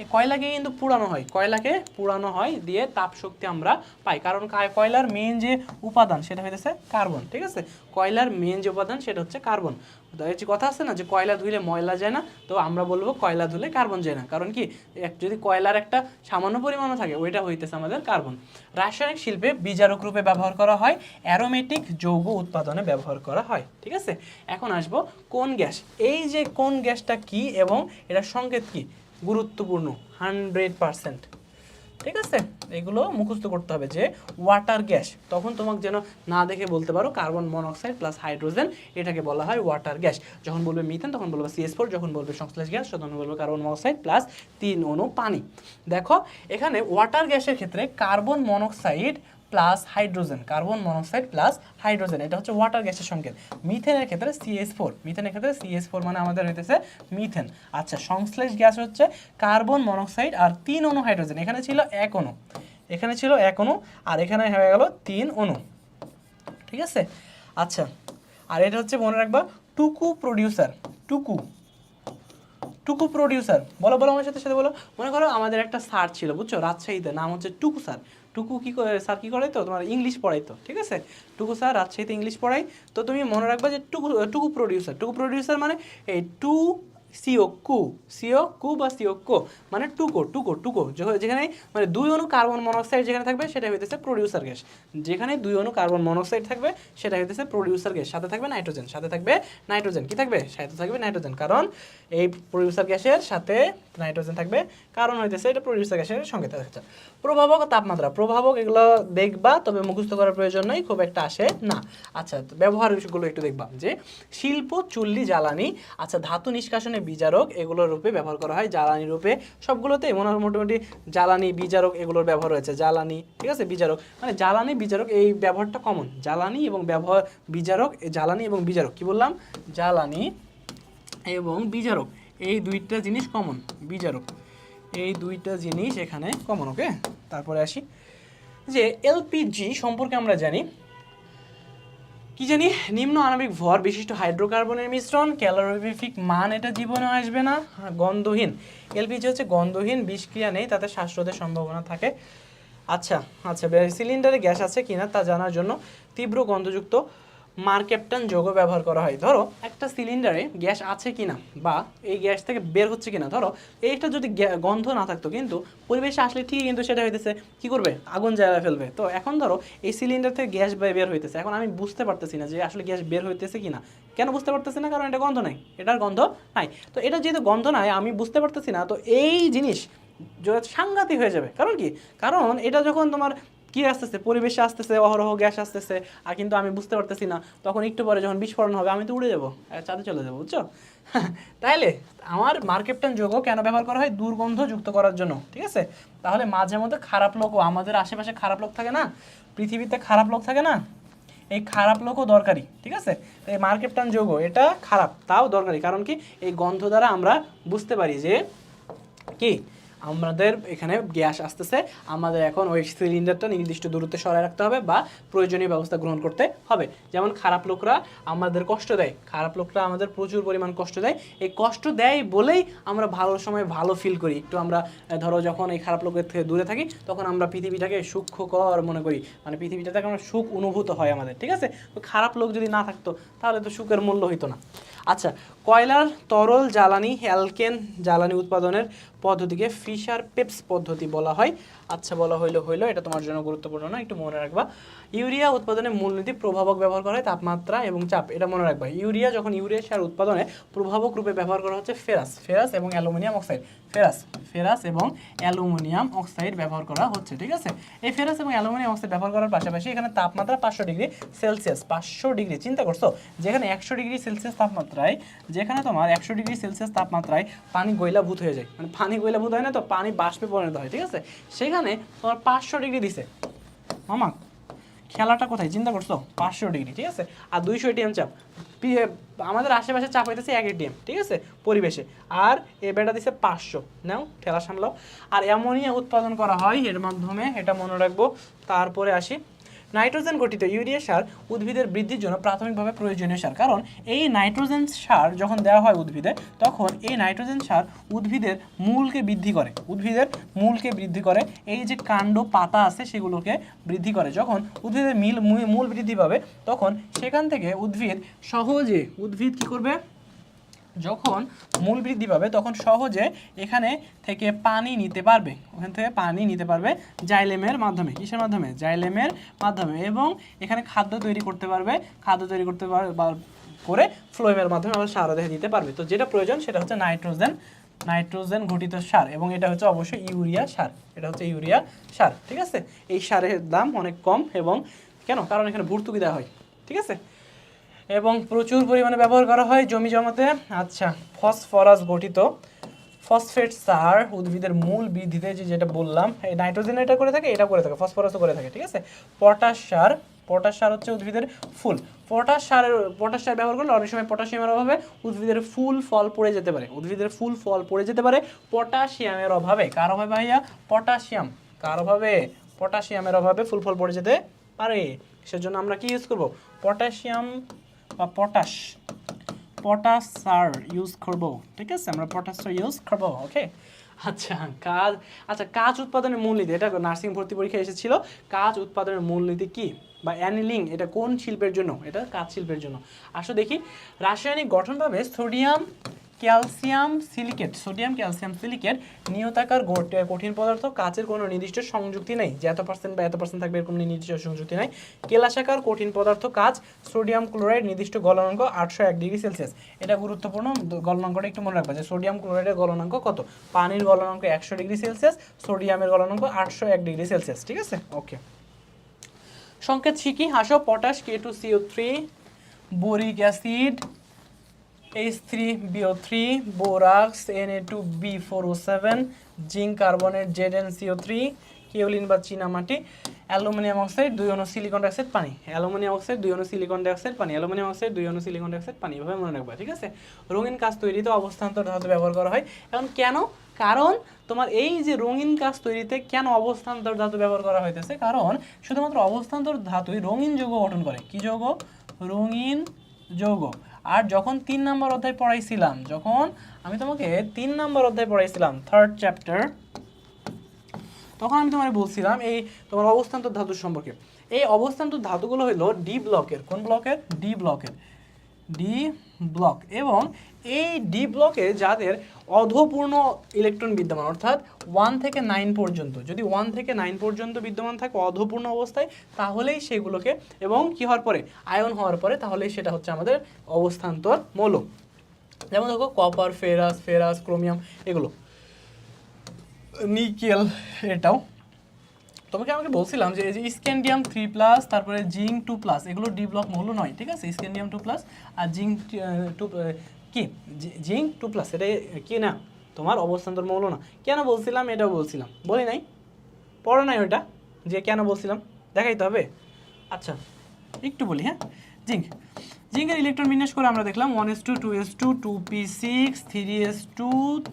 এই কয়লাকে কিন্তু পুড়ানো হয় দিয়ে তাপ শক্তি আমরা পাই, কারণ কয়লার মেন যে উপাদান সেটা হইতেছে কার্বন, ঠিক আছে। কয়লার মেন যে উপাদান সেটা হচ্ছে কার্বন। যে কথা আছে না যে কয়লা ধুইলে ময়লা যায় না, তো আমরা বলবো কয়লা ধুলে কার্বন যায় না, কারণ কি যদি কয়লার একটা সামান্য পরিমাণও থাকে ওইটা হইতেছে আমাদের কার্বন। রাসায়নিক শিল্পে বিজারক রূপে ব্যবহার করা হয়, অ্যারোমেটিক যৌগ উৎপাদনে ব্যবহার করা হয়, ঠিক আছে। এখন আসবো কোন গ্যাস। এই যে কোন গ্যাসটা কি এবং এটার সংকেত কি, গুরুত্বপূর্ণ 100%, ঠিক আছে। এগুলো মুখস্থ করতে হবে যে ওয়াটার গ্যাস, তখন তোমাকে যেন না দেখে বলতে পারো কার্বন মনোক্সাইড প্লাস হাইড্রোজেন, এটাকে বলা হয় ওয়াটার গ্যাস। যখন বলবে মিথেন তখন বলবে CH4, যখন বলবে সংশ্লেষ গ্যাস তখন বলবে কার্বন মনোক্সাইড প্লাস 3 অণু পানি। দেখো এখানে ওয়াটার গ্যাসের ক্ষেত্রে কার্বন মনোক্সাইড প্লাস হাইড্রোজেন, এটা হচ্ছে ওয়াটার গ্যাসের সংকেত। মিথেনের ক্ষেত্রে CH4, মানে আমাদের হইতেছে মিথেন। আচ্ছা, সংশ্লেষ গ্যাস হচ্ছে কার্বন মনোক্সাইড আর 3 অণু হাইড্রোজেন, এখানে ছিল এক অণু, আর এখানে হয়ে গেল 3 অণু, ঠিক আছে। আচ্ছা, আর এটা হচ্ছে মনে রাখবা টুকু টুকু প্রডিউসার, বলো বলো আমার সাথে সাথে বলো। মনে করো আমাদের একটা স্যার ছিল বুঝছো রাজশাহীতে, নাম হচ্ছে টুকু স্যার। টুকু কি করে স্যার কি করে তো তোমার ইংলিশ পড়াইতো, ঠিক আছে? টুকু স্যার রাজশাহীতে ইংলিশ পড়াই। তো তুমি মনে রাখবে যে টুকু টুকু প্রডিউসার, টুকু প্রডিউসার মানে এই টু সিও কু, সিও কু বা সিও কো মানে টুকো টুকো টুকো, যেখানে মানে 2 অণু কার্বন মনোক্সাইড যেখানে থাকবে সেটা হইতেছে প্রডিউসার গ্যাস। যেখানে 2 অণু কার্বন মনোক্সাইড থাকবে সেটা হইতেছে প্রডিউসার গ্যাস। সাথে থাকবে নাইট্রোজেন, সাথে থাকবে নাইট্রোজেন, কি থাকবে সাথে থাকবে নাইট্রোজেন, কারণ এই প্রডিউসার গ্যাসের সাথে নাইট্রোজেন থাকবে, কারণ হইতেছে এটা প্রডিউসার গ্যাসের সঙ্গে থাকছে। প্রভাবক ও তাপমাত্রা, প্রভাবক এগুলো দেখবা, তবে মুখস্থ করার প্রয়োজন নেই, খুব একটা আসে না। আচ্ছা ব্যবহারগুলো একটু দেখবা, যে শিল্প চুল্লি জ্বালানি, আচ্ছা ধাতু নিষ্কাশনে বিজারক এগুলোর রূপে ব্যবহার করা হয়, জ্বালানি রূপে সবগুলোতেই মোটামুটি জ্বালানি বিজারক এগুলোর ব্যবহার রয়েছে। জ্বালানি, ঠিক আছে, বিজারক মানে জ্বালানি বিজারক এই ব্যবহারটা কমন, জ্বালানি এবং ব্যবহার বিজারক, জ্বালানি এবং বিজারক কি বললাম, জ্বালানি এবং বিজারক এই দুইটা জিনিস কমন, বিজারক এই দুইটা জিনিস এখানে কমন। ওকে, তারপরে আসি যে এলপিজি সম্পর্কে আমরা জানি কি জানি, নিম্ন আণবিক ভর বিশিষ্ট হাইড্রোকার্বনের মিশ্রণ, ক্যালোরিফিক মান এটা জীবনে আসবে না, গন্ধহীন। এলপিজি হচ্ছে গন্ধহীন, বিষক্রিয়া নেই, তাতে শ্বাসরোধের সম্ভাবনা থাকে। আচ্ছা আচ্ছা, সিলিন্ডারে গ্যাস আছে কিনা তা জানার জন্য তীব্র গন্ধযুক্ত মারক্যাপটান যৌগ ব্যবহার করা হয়। ধরো একটা সিলিন্ডারে গ্যাস আছে কিনা বা এই গ্যাস থেকে বের হচ্ছে কিনা, ধরো এইটা যদি গন্ধ না থাকতো কিন্তু পরিবেশে আসলে ঠিকই কিন্তু সেটা হইতেছে কি করবে, আগুন জ্বালা ফেলবে। তো এখন ধরো এই সিলিন্ডার থেকে গ্যাস বের হইতেছে, এখন আমি বুঝতে পারতেছি না যে আসলে গ্যাস বের হইতেছে কিনা। কেন বুঝতে পারতেছি না? কারণ এটা গন্ধ নাই, এটার গন্ধ নাই। তো এটা যেহেতু গন্ধ নাই, আমি বুঝতে পারতেছি না, তো এই জিনিস সাংঘাতিক হয়ে যাবে। কারণ কি, কারণ এটা যখন তোমার কি আসতেছে, পরিবেশে আসতেছে, অহরহ গ্যাস আসতেছে, আর কিন্তু আমি বুঝতে পারতেছি না, তখন একটু পরে যখন বিস্ফোরণ হবে আমি তো উড়ে যাবো, চাঁদে চলে যাবো, বুঝছো? তাইলে আমার মারক্যাপটান যৌগ কেন ব্যবহার করা হয়? দুর্গন্ধ যুক্ত করার জন্য, ঠিক আছে? তাহলে মাঝে মধ্যে খারাপ লোকও, আমাদের আশেপাশে খারাপ লোক থাকে না, পৃথিবীতে খারাপ লোক থাকে না, এই খারাপ লোকও দরকারি, ঠিক আছে? তো এই মারক্যাপটান যৌগ এটা খারাপ, তাও দরকারি। কারণ কি, এই গন্ধ দ্বারা আমরা বুঝতে পারি যে কি আমাদের এখানে গ্যাস আসতেছে, আমাদের এখন ওই সিলিন্ডারটা নির্দিষ্ট দূরত্বে সরায় রাখতে হবে বা প্রয়োজনীয় ব্যবস্থা গ্রহণ করতে হবে। যেমন খারাপ লোকরা আমাদের কষ্ট দেয়, খারাপ লোকরা আমাদের প্রচুর পরিমাণ কষ্ট দেয়, এই কষ্ট দেয় বলেই আমরা ভালো সময় ভালো ফিল করি। একটু আমরা ধরো যখন এই খারাপ লোকের থেকে দূরে থাকি তখন আমরা পৃথিবীটাকে সুখকর মনে করি, মানে পৃথিবীটা থেকে আমরা সুখ অনুভূত হয় আমাদের, ঠিক আছে? তো খারাপ লোক যদি না থাকতো তাহলে তো সুখের মূল্য হইতো না। আচ্ছা, কয়লার তরল জ্বালানি অ্যালকেন জ্বালানি উৎপাদনের পদ্ধতিকে ফিশার পেপস পদ্ধতি বলা হয়। আচ্ছা বলা হইলো, এটা তোমার জন্য গুরুত্বপূর্ণ না, একটু মনে রাখবা। ইউরিয়া উৎপাদনের মূলনীতি প্রভাবক ব্যবহার করা হয়, তাপমাত্রা এবং চাপ, এটা মনে রাখবা। ইউরিয়া যখন ইউরিয়া সার উৎপাদনে প্রভাবক রূপে ব্যবহার করা হচ্ছে ফেরাস এবং অ্যালুমিনিয়াম অক্সাইড, ফেরাস এবং অ্যালুমিনিয়াম অক্সাইড ব্যবহার করা হচ্ছে, ঠিক আছে? এই ফেরাস এবং অ্যালুমিনিয়াম অক্সাইড ব্যবহার করার পাশাপাশি এখানে তাপমাত্রা 500 ডিগ্রি সেলসিয়াস, 500 ডিগ্রি, চিন্তা করছো যেখানে 100 ডিগ্রি সেলসিয়াস তাপমাত্রায়, যেখানে তোমার 100 ডিগ্রি সেলসিয়াস তাপমাত্রায় পানি গইলাভূত হয়ে যায়, মানে পানি গইলাভূত হয় না তো, পানি বাষ্পে পরিণত হয়, ঠিক আছে? সেখানে তোমার 500 ডিগ্রি দিছে, মামা খেলাটা কোথায়, চিন্তা করছো? 500 ডিগ্রি, ঠিক আছে? আর 200 এটিএম চাপ, আমাদের আশেপাশে চাপ হইতেছে 1 এটিএম, ঠিক আছে, পরিবেশে। আর এ বেটা দিছে 500, নাও ঠেলা সামলাও। আর অ্যামোনিয়া উৎপাদন করা হয় এর মাধ্যমে, এটা মনে রাখবো। তারপরে আসি, নাইট্রোজেন গঠিত ইউরিয়া সার উদ্ভিদের বৃদ্ধির জন্য প্রাথমিকভাবে প্রয়োজনীয় সার। কারণ এই নাইট্রোজেন সার যখন দেওয়া হয় উদ্ভিদে, তখন এই নাইট্রোজেন সার উদ্ভিদের মূলকে বৃদ্ধি করে, উদ্ভিদের মূলকে বৃদ্ধি করে, এই যে কাণ্ড পাতা আছে সেগুলোকে বৃদ্ধি করে। যখন উদ্ভিদের মূল বৃদ্ধি পাবে তখন সেখান থেকে উদ্ভিদ কি করবে, যখন মূল বৃদ্ধি পাবে তখন সহজে এখানে থেকে পানি নিতে পারবে, ওখান থেকে পানি নিতে পারবে জাইলেমের মাধ্যমে, কিসের মাধ্যমে, জাইলেমের মাধ্যমে, এবং এখানে খাদ্য তৈরি করতে পারবে, করে ফ্লোয়েমের মাধ্যমে আবার সারও দেখে দিতে পারবে। তো যেটা প্রয়োজন সেটা হচ্ছে নাইট্রোজেন ঘটিত সার, এবং এটা হচ্ছে অবশ্যই ইউরিয়া সার, এটা হচ্ছে ইউরিয়া সার, ঠিক আছে? এই সারের দাম অনেক কম, এবং কেন, কারণ এখানে ভর্তুকি দেওয়া হয়, ঠিক আছে, এবং প্রচুর পরিমাণে ব্যবহার করা হয় জমি জমাতে। আচ্ছা, ফসফরাস গঠিত ফসফেট সার উদ্ভিদের মূল বৃদ্ধিতে, যেটা বললাম, এই নাইট্রোজেন এটা করে থাকে, এটা করে থাকে, ফসফরাসও করে থাকে, ঠিক আছে? পটাশ সার হচ্ছে উদ্ভিদের ফুল। পটাশ সার ব্যবহার করলে অনেক সময় পটাশিয়ামের অভাবে উদ্ভিদের ফুল ফল পড়ে যেতে পারে, পটাশিয়ামের অভাবে। কার অভাবে ভাইয়া? পটাশিয়াম। কার অভাবে? পটাশিয়ামের অভাবে ফুল ফল পড়ে যেতে পারে। সেজন্য আমরা কি ইউজ করব? পটাশিয়াম বা পটাশ সার ইউজ করব, ঠিক আছে, আমরা পটাশ সার ইউজ করব। ওকে, আচ্ছা কাজ উৎপাদনের মূলনীতি, এটা নার্সিং ভর্তি পরীক্ষায় এসেছিল। কাজ উৎপাদনের মূলনীতি কি বা অ্যানিলিং, এটা কোন শিল্পের জন্য? এটা কাজ শিল্পের জন্য। আসো দেখি, রাসায়নিক গঠনভাবে সোডিয়াম ক্যালসিয়াম সিলিকেট নিয়তাকার কঠিন পদার্থ, কাচের কোনো নির্দিষ্ট সংযুক্তি নেই, যে এত পার্সেন্ট বা এত পার্সেন্ট থাকবে এরকম নির্দিষ্ট সংযুক্তি নাই। কেলাসাকার কঠিন পদার্থ কাচ, সোডিয়াম ক্লোরাইড নির্দিষ্ট গলনাঙ্ক 801 ডিগ্রি সেলসিয়াস। এটা গুরুত্বপূর্ণ, গলনাঙ্কটা একটু মনে রাখবা যে সোডিয়াম ক্লোরাইডের গলনাঙ্ক কত, পানির গলনাঙ্ক 100 ডিগ্রি সেলসিয়াস, সোডিয়ামের গলনাঙ্ক 801 ডিগ্রি সেলসিয়াস, ঠিক আছে। ওকে, সংকেত শিখি, আসো। Potash K2CO3, boric acid H3BO3, borax Na2B4O7, zinc carbonate ZnCO3, kaolin বা চীনামাটি, অ্যালুমিনিয়াম অক্সাইড 2 অণু সিলিকন ডাইঅক্সাইড পানি, অ্যালুমিনিয়াম অক্সাইড 2 অণু সিলিকন ডাইঅক্সাইড পানি, অ্যালুমিনিয়াম অক্সাইড 2 অণু সিলিকন ডাইঅক্সাইড পানি, এভাবে মনে রাখবা, ঠিক আছে। রঙিন কাঁচ তৈরিতে অবস্থান্তর ধাতু ব্যবহার করা হয়। এখন কেন? কারণ তোমার এই যে রঙিন কাঁচ তৈরিতে কেন অবস্থান্তর ধাতু ব্যবহার করা হইতেছে? কারণ শুধুমাত্র অবস্থান্তর ধাতুই রঙিন যৌগ গঠন করে। কি যৌগ? রঙিন যৌগ। আর যখন 3 নম্বর অধ্যায় পড়াইছিলাম, যখন আমি তোমাকে 3 নম্বর অধ্যায় পড়াইছিলাম, 3rd চ্যাপ্টার, তখন আমি তোমাকে বলছিলাম এই তোমার অবস্থান্তর ধাতু সম্পর্কে। এই অবস্থান্তর ধাতুগুলো হলো ডি ব্লকের। কোন ব্লকের? ডি ব্লকের। D block. এবং এই ডি ব্লকে যাদের অধপূর্ণ ইলেকট্রন বিদ্যমান, অর্থাৎ 1 থেকে 9 পর্যন্ত, যদি 1 থেকে 9 পর্যন্ত বিদ্যমান থাকে অধপূর্ণ অবস্থায়, তাহলেই সেগুলোকে, এবং কি হওয়ার পরে, আয়ন হওয়ার পরে, তাহলেই সেটা হচ্ছে আমাদের অবস্থান্তর মৌল। যেমন দেখো কপার, ফেরাস, ক্রোমিয়াম, এগুলো, নিকেল, এটাও। তোমাকে আমাকে বলছিলাম যে এই যে স্ক্যান্ডিয়াম 3+, তারপরে জিঙ্ক 2+, এগুলো ডি ব্লক মৌল নয়, ঠিক আছে। স্ক্যান্ডিয়াম 2+ আর জিঙ্ক 2, কি জিঙ্ক 2+, এটা কি না তোমার অবস্থান্তর মৌল না। কেন বলছিলাম? এটাও বলছিলাম, বলি নাই? পড়ো নাই ওইটা যে কেন বলছিলাম? দেখাইতে হবে। আচ্ছা একটু বলি, হ্যাঁ। জিঙ্কের ইলেকট্রন বিন্যাস করে আমরা দেখলাম 1s2, 2s2, 2p6, 3s2,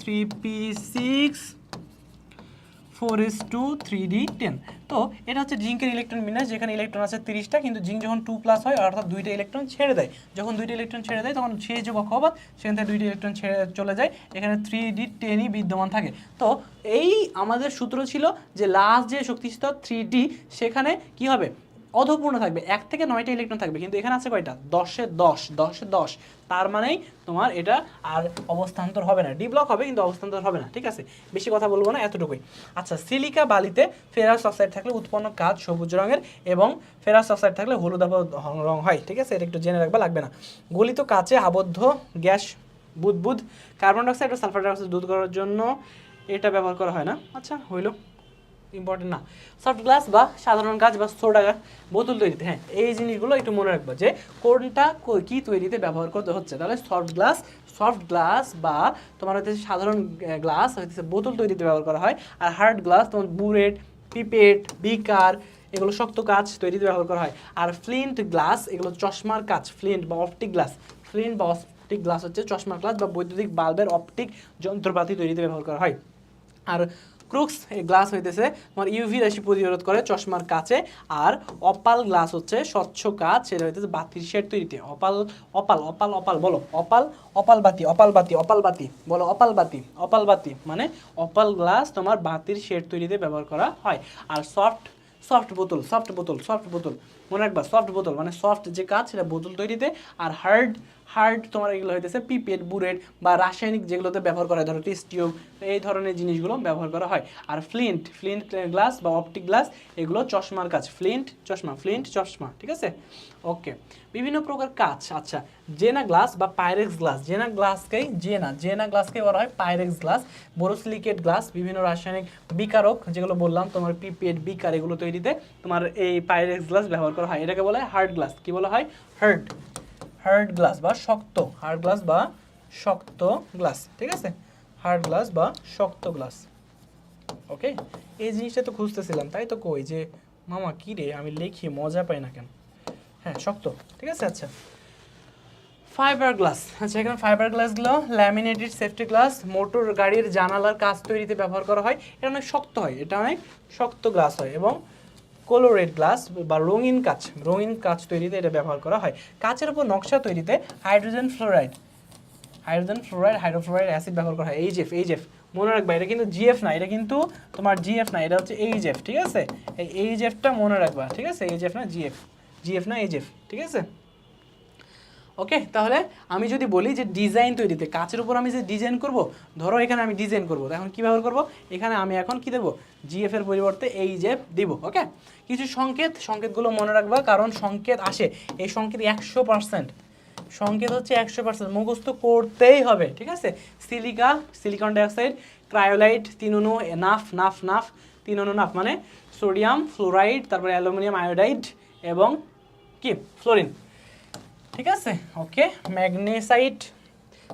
3p6, 4s2, 3d10। তো এটা হচ্ছে জিঙ্কের ইলেকট্রন বিন্যাস, যেখানে ইলেকট্রন আছে 30টা, কিন্তু জিঙ্ক যখন 2+ হয়, অর্থাৎ 2টা ইলেকট্রন ছেড়ে দেয়, যখন 2টা ইলেকট্রন ছেড়ে দেয় তখন সেই যে কক্ষপথ, সেখান থেকে 2টা ইলেকট্রন ছেড়ে চলে যায়, এখানে 3d10ই বিদ্যমান থাকে। তো এই আমাদের সূত্র ছিল যে লাস্ট যে শক্তি স্তর 3d, সেখানে কি হবে? অধপূর্ণ থাকবে, 1 থেকে 9টা ইলেকট্রন থাকবে, কিন্তু এখানে আছে কয়টা? 10-10। তার মানেই তোমার এটা আর অবস্থান্তর হবে না, ডি ব্লক হবে কিন্তু অবস্থান্তর হবে না, ঠিক আছে। বেশি কথা বলবো না, এতটুকুই। আচ্ছা, সিলিকা বালিতে ফেরাস অক্সাইড থাকলে উৎপন্ন কাঁচ সবুজ রঙের, এবং ফেরাস অক্সাইড থাকলে হলুদাভ রং হয়, ঠিক আছে। এটা একটু জেনে রাখবা, লাগবে না। গলিত কাঁচে আবদ্ধ গ্যাস বুদবুদ, কার্বন ডাইঅক্সাইড ও সালফার ডাইঅক্সাইড দূর করার জন্য এটা ব্যবহার করা হয় না। আচ্ছা, হইলো, ইম্পর্টেন্ট না। সফট গ্লাস বা সাধারণ কাঁচ বা সোডা বোতল তৈরিতে, হ্যাঁ, এই জিনিসগুলো একটু মনে রাখবো যে কোনটা কি তৈরিতে ব্যবহার করতে হচ্ছে। তাহলে সফট গ্লাস বা তোমার হচ্ছে সাধারণ গ্লাস হচ্ছে বোতল তৈরিতে ব্যবহার করা হয়। আর হার্ড গ্লাস তোমার বুলেট, পিপেট, বিকার, এগুলো শক্ত কাঁচ তৈরিতে ব্যবহার করা হয়। আর ফ্লিন্ট গ্লাস, এগুলো চশমার কাঁচ। ফ্লিন্ট বা অপটিক গ্লাস হচ্ছে চশমার গ্লাস বা বৈদ্যুতিক বাল্বের অপটিক যন্ত্রপাতি তৈরিতে ব্যবহার করা হয়। আর ক্রুক্স গ্লাস হইতেছে তোমার ইউভি রশ্মি প্রতিরোধ করে চশমার কাছে। আর অপাল গ্লাস হচ্ছে স্বচ্ছ কাঁচ, সেটা হইতেছে বাতির শেড তৈরিতে। অপাল বলো, অপাল বাতি বলো, অপাল বাতি মানে অপাল গ্লাস তোমার বাতির শেড তৈরিতে ব্যবহার করা হয়। আর সফট বোতল মনে রাখবা, সফট বোতল মানে সফট যে কাঁচ, সেটা বোতল তৈরিতে। আর হার্ড তোমার এগুলো হইতেছে পিপেট, বুলেট বা রাসায়নিক যেগুলোতে ব্যবহার করা হয়, ধরো টেস্ট টিউব, এই ধরনের জিনিসগুলো ব্যবহার করা হয়। আর ফ্লিন্ট গ্লাস বা অপটিক গ্লাস, এগুলো চশমার কাঁচ। ফ্লিন্ট চশমা, ঠিক আছে। ওকে, বিভিন্ন প্রকার কাঁচ। আচ্ছা, জেনা গ্লাস বা পাইরেক্স গ্লাস, জেনা গ্লাসকে বলা হয় পাইরেক্স গ্লাস। বোরোসিলিকেট গ্লাস, বিভিন্ন রাসায়নিক বিকারক যেগুলো বললাম তোমার পিপেট, বিকার, এগুলো তৈরিতে তোমার এই পাইরেক্স গ্লাস ব্যবহার করা হয়। এটাকে বলা হয় হার্ড গ্লাস। কি বলা হয়? হার্ড গ্লাস বা শক্ত গ্লাস, ঠিক আছে। হার্ড গ্লাস বা শক্ত গ্লাস। ওকে, এই জিনিসটা তো খুঁজতেছিলাম, তাই তো কই যে মামা কি রে, আমি লিখি মজা পাই না কেন। হ্যাঁ, শক্ত, ঠিক আছে। আচ্ছা, ফাইবার গ্লাস। আচ্ছা, এখানে ফাইবার গ্লাসগুলো ল্যামিনেটেড সেফটি গ্লাস, মোটর গাড়ির জানালার কাঁচ তৈরিতে ব্যবহার করা হয়। এটা অনেক শক্ত হয়, এটা অনেক শক্ত গ্লাস হয়। এবং কোলোরেড গ্লাস বা রঙিন কাঁচ তৈরিতে এটা ব্যবহার করা হয়। কাচের উপর নকশা তৈরিতে hydrogen fluoride, hydrogen fluoride, hydrofluoride acid ব্যবহার করা হয়। এইচএফ মনে রাখবা, এটা কিন্তু জিএফ না, এটা কিন্তু তোমার জিএফ না, এটা হচ্ছে এইচএফ, ঠিক আছে? এই এইচএফটা মনে রাখবা, ঠিক আছে? এইচএফ না জিএফ না এইচএফ, ঠিক আছে? ওকে, তাহলে আমি যদি বলি যে ডিজাইন তৈরিতে কাচের উপর আমি যে ডিজাইন করব, ধরো এখানে আমি ডিজাইন করব, এখন কী ব্যবহার করব? এখানে আমি এখন কি দেবো? জিএফ এর পরিবর্তে এইচএফ দিব। ওকে, কিছু সংকেতগুলো মনে রাখবা, কারণ সংকেত আসে, এই সংকেত 100%, সংকেত হচ্ছে 100% মুখস্থ করতেই হবে, ঠিক আছে? সিলিকন ডাইঅক্সাইড, ক্রায়োলাইট, 3 অণু, নাফ 3 অণু নাফ মানে সোডিয়াম ফ্লোরাইড, তারপরে অ্যালুমিনিয়াম আয়োডাইড এবং কি ফ্লোরিন, ঠিক আছে? ওকে, ম্যাগনেসাইট,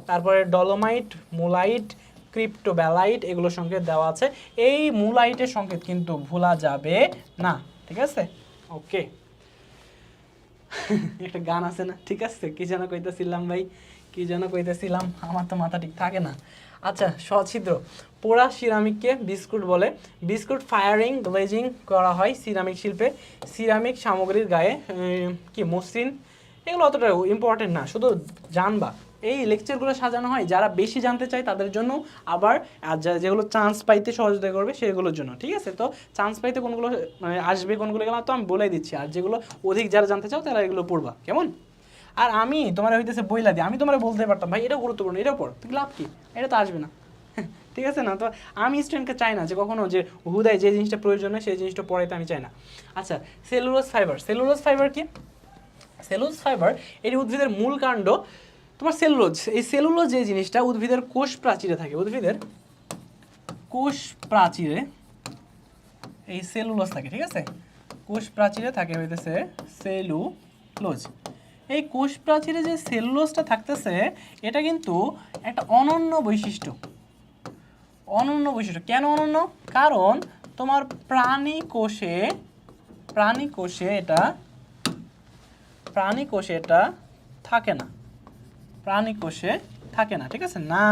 তারপরে ডলোমাইট, মুলাইট, ক্রিপ্টোব্যালাইট, এগুলো সংকেত দেওয়া আছে। এই মুলাইটের সংকেত কিন্তু ভোলা যাবে না, ঠিক আছে? ওকে, একটা গান আছে না, ঠিক আছে? কি যেন কইতেছিলাম ভাই, কি যেন কইতেছিলাম, আমার তো মাথা ঠিক থাকে না। আচ্ছা, সছিদ্র পোড়া সিরামিককে বিস্কুট বলে। বিস্কুট ফায়ারিং গ্লেজিং করা হয় সিরামিক শিল্পে। সিরামিক সামগ্রীর গায়ে কি মসৃণ, এগুলো অতটা ইম্পর্টেন্ট না, শুধু জানবা। এই লেকচারগুলো সাজানো হয় যারা বেশি জানতে চায় তাদের জন্য, আবার আর যেগুলো চান্স পাইতে সহযোগিতা করবে সেগুলোর জন্য, ঠিক আছে? তো চান্স পাইতে কোনগুলো মানে আসবে, কোনগুলো গেলাম তো আমি বলে দিচ্ছি, আর যেগুলো অধিক যারা জানতে চাও তারা এগুলো পড়বা, কেমন? আর আমি তোমার হইতেছে বইলা দিই, আমি তোমার বলতে পারতাম ভাই এটা গুরুত্বপূর্ণ, এটা পড়, তুই লাভ কি? এটা তো আসবে না, ঠিক আছে না? তো আমি স্টুডেন্টকে চাই না যে কখনো যে হুদায় যে জিনিসটা প্রয়োজন হয় সেই জিনিসটা পড়াইতে আমি চাই না। আচ্ছা, সেলুলোজ ফাইবার কি? সেলুলোজ ফাইবার এটি উদ্ভিদের মূল কাণ্ড। তোমার এই সেলুলোজ যে জিনিসটা উদ্ভিদের কোষ প্রাচীরে থাকে, উদ্ভিদের কোষ প্রাচীরে এই সেলুলোজ থাকে, ঠিক আছে? কোষ প্রাচীরে থাকে হইতেছে সেলুলোজ। এই কোষ প্রাচীরে যে সেলুলোজটা থাকতেছে এটা কিন্তু একটা অনন্য বৈশিষ্ট্য। কেন অনন্য? কারণ তোমার প্রাণী কোষে এটা থাকে না, ঠিক আছে? না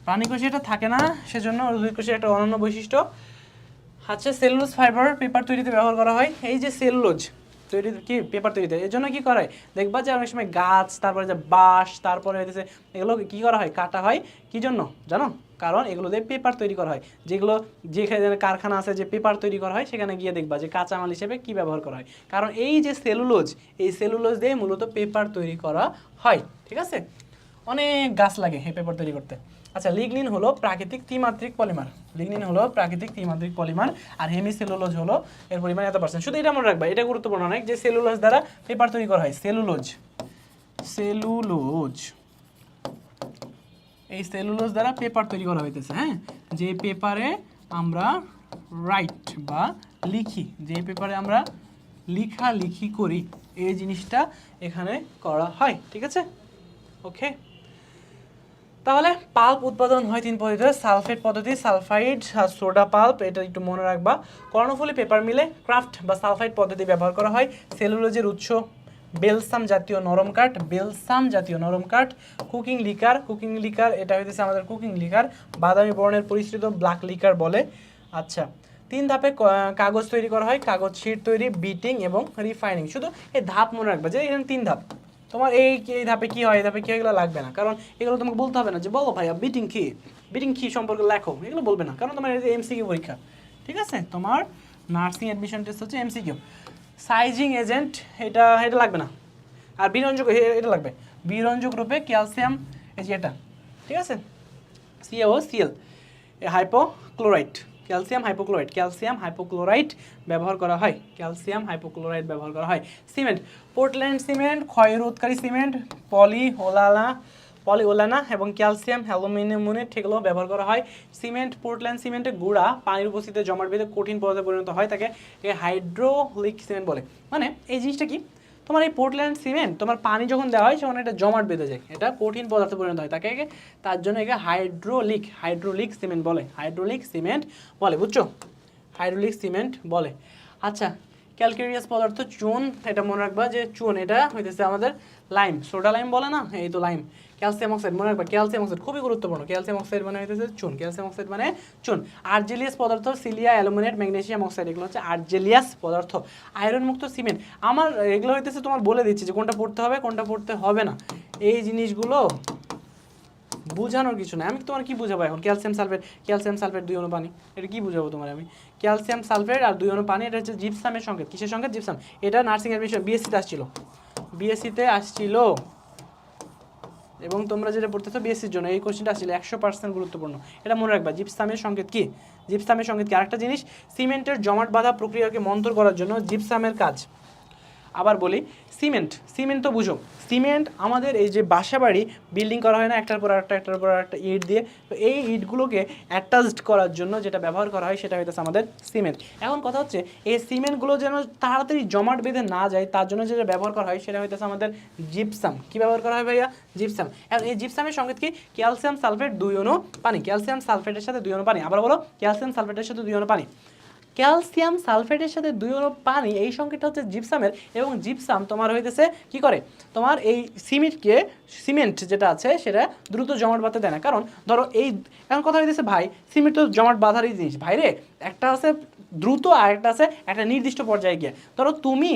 প্রাণী কোষে এটা থাকে না, সেজন্য উদ্ভিদ কোষে একটা অনন্য বৈশিষ্ট্য। আচ্ছা, সেলুলোজ ফাইবার পেপার তৈরিতে ব্যবহার করা হয়। এই যে সেলুলোজ তৈরি কি পেপার তৈরিতে, এর জন্য কি করা হয় দেখবা যে অনেক সময় গাছ, তারপরে যে বাঁশ, তারপরে হইতেছে এগুলো কি করা হয়, কাটা হয়। কি জন্য জানো? কারণ এগুলো দিয়ে পেপার তৈরি করা হয়। যেখানে কারখানা আছে যে পেপার তৈরি করা হয়, সেখানে গিয়ে দেখবা যে কাঁচামাল হিসেবে কি ব্যবহার করা হয়, কারণ এই যে সেলুলোজ দিয়ে মূলত পেপার তৈরি করা হয়, ঠিক আছে? অনেক গাছ লাগে এই পেপার তৈরি করতে। আচ্ছা, লিগনিন হলো প্রাকৃতিক ত্রিমাত্রিক পলিমার, আর হেমিসেলুলোজ হলো এর পরিমাণ এত %। শুধু এটা মনে রাখবা, এটা গুরুত্বপূর্ণ অনেক, যে সেলুলোজ দ্বারা পেপার তৈরি করা হয়। এই সেলুলোজ দ্বারা পেপার তৈরি করা হইতেছে, হ্যাঁ? যে পেপারে আমরা রাইট বা লিখি, যে পেপারে আমরা লেখালেখি করি, এই জিনিসটা এখানে করা হয়, ঠিক আছে? ওকে, তাহলে পাল্প উৎপাদন হয় 3 পদ্ধতিতে। সালফেট পদ্ধতি, সালফাইড, সোডা পাল্প, এটা একটু মনে রাখবা। কর্ণফুলী পেপার মিলে ক্রাফট বা সালফাইড পদ্ধতি ব্যবহার করা হয়। সেলুলোজের উৎস বেলসাম জাতীয় নরম কাঠ। কুকিং লিকার, এটা হইতেছে আমাদের কুকিং লিকার, বাদামি বর্ণের পরিশ্রিত ব্ল্যাক লিকার বলে। আচ্ছা, 3 ধাপে কাগজ তৈরি করা হয়। কাগজ শিট তৈরি, বিটিং এবং রিফাইনিং। শুধু এই ধাপ মনে রাখবা যে এখানে 3 ধাপ। তোমার এই ধাপে কি হয়, এই ধাপে কি হয়, এগুলো লাগবে না, কারণ এগুলো তোমাকে বলতে হবে না যে বলো ভাইয়া বিটিং কি সম্পর্কে লেখো, এগুলো বলবে না, কারণ তোমার এমসিকিউ পরীক্ষা, ঠিক আছে? তোমার নার্সিং অ্যাডমিশন টেস্ট হচ্ছে এমসিকিউ। সাইজিং এজেন্ট, এটা লাগবে না। আর বিরঞ্জক, এটা লাগবে। বিরঞ্জক রূপে ক্যালসিয়াম, এই যে এটা, ঠিক আছে? CaOCl, হাইপোক্লোরাইট, ক্যালসিয়াম হাইপোক্লোরাইট ব্যবহার করা হয়। সিমেন্ট, পোর্টল্যান্ড সিমেন্ট, ক্ষয়রোধকারী সিমেন্ট, পলিওলানা এবং ক্যালসিয়াম অ্যালুমিনিয়ামেট, এগুলো ব্যবহার করা হয়। পোর্টল্যান্ড সিমেন্টের গুঁড়া পানির উপস্থিতিতে জমাট বেঁধে কঠিন পদার্থে পরিণত হয়, তাকে হাইড্রোলিক সিমেন্ট বলে। মানে এই জিনিসটা কি, তোমার এই পোর্টল্যান্ড সিমেন্ট তোমার পানি যখন দেওয়া হয় তখন এটা জমাট বেঁধে যায়, এটা কঠিন পদার্থে পরিণত হয়, তার জন্য একে হাইড্রোলিক সিমেন্ট বলে, বুঝছো? হাইড্রোলিক সিমেন্ট বলে। আচ্ছা, ক্যালকেরিয়াস পদার্থ চুন, এটা মনে রাখবা যে চুন এটা হইতেছে আমাদের লাইম, সোডা লাইম বলে না, এই তো লাইম। ক্যালসিয়াম অক্সাইড মনে রাখবা, ক্যালসিয়াম অক্সাইড খুবই গুরুত্বপূর্ণ, ক্যালসিয়াম অক্সাইড মানে হইতেছে চুন, ক্যালসিয়াম অক্সাইড মানে চুন। আর্জেলিয়াস পদার্থ সিলিয়া, অ্যালুমিনেট, ম্যাগনেসিয়াম অক্সাইড, এগুলো হচ্ছে আর্জেলিয়াস পদার্থ। আয়রন মুক্ত সিমেন্ট, আমার এগুলো হইতেছে তোমার বলে দিচ্ছি যে কোনটা পড়তে হবে কোনটা পড়তে হবে না, এই জিনিসগুলো বোঝানোর কিছু নাই। আমি তোমার কি বুঝাবো এখন? ক্যালসিয়াম সালফেট 2 অণু পানি, এটা কি বুঝাবো তোমার আমি? ক্যালসিয়াম সালফেট আর 2 অণু পানি, এটা হচ্ছে জিপসামের সংকেত। কিসের সংকেত? জিপসাম। এটা নার্সিংয়ের বিষয়, বিএসসিতে আসছিল এবং তোমরা যেটা পড়তেছো বিএসসির জন্য এই কোশ্চেনটা আসছিল, 100% গুরুত্বপূর্ণ, এটা মনে রাখবা। জিপসামের সংকেত কি? জিপসামের সংকেত কি? আরেকটা জিনিস, সিমেন্টের জমাট বাঁধা প্রক্রিয়াকে মন্থর করার জন্য জিপসামের কাজ। আবার বলি, সিমেন্ট তো বুঝো, সিমেন্ট আমাদের এই যে বাসা বাড়ি বিল্ডিং করা হয় না একটার পর একটা ইট দিয়ে, তো এই ইটগুলোকে অ্যাটাচড করার জন্য যেটা ব্যবহার করা হয় সেটা হইতেছে আমাদের সিমেন্ট। এখন কথা হচ্ছে এই সিমেন্টগুলো যেন তাড়াতাড়ি জমাট বেঁধে না যায় তার জন্য যেটা ব্যবহার করা হয় সেটা হইতেছে আমাদের জিপসাম। কি ব্যবহার করা হয় ভাইয়া? জিপসাম। এখন এই জিপসামের সংকেত কি? ক্যালসিয়াম সালফেট 2 অণু পানি, ক্যালসিয়াম সালফেটের সাথে 2 অণু পানি। আবার বলো, ক্যালসিয়াম সালফেটের সাথে 2 অণু পানি, ক্যালসিয়াম সালফেটের সাথে 2 অণু পানি, এই সংকেতটা হচ্ছে জিপসামের। এবং জিপসাম তোমার হইতেছে কি করে, তোমার এই সিমেন্ট যেটা আছে সেটা দ্রুত জমাট বাঁধতে দেয় না। কারণ ধরো এই এখন কথা হইতেছে ভাই সিমেন্ট তো জমাট বাঁধারই জিনিস ভাই রে, একটা আছে দ্রুত আর একটা আছে একটা নির্দিষ্ট পর্যায়ে গিয়ে। ধরো তুমি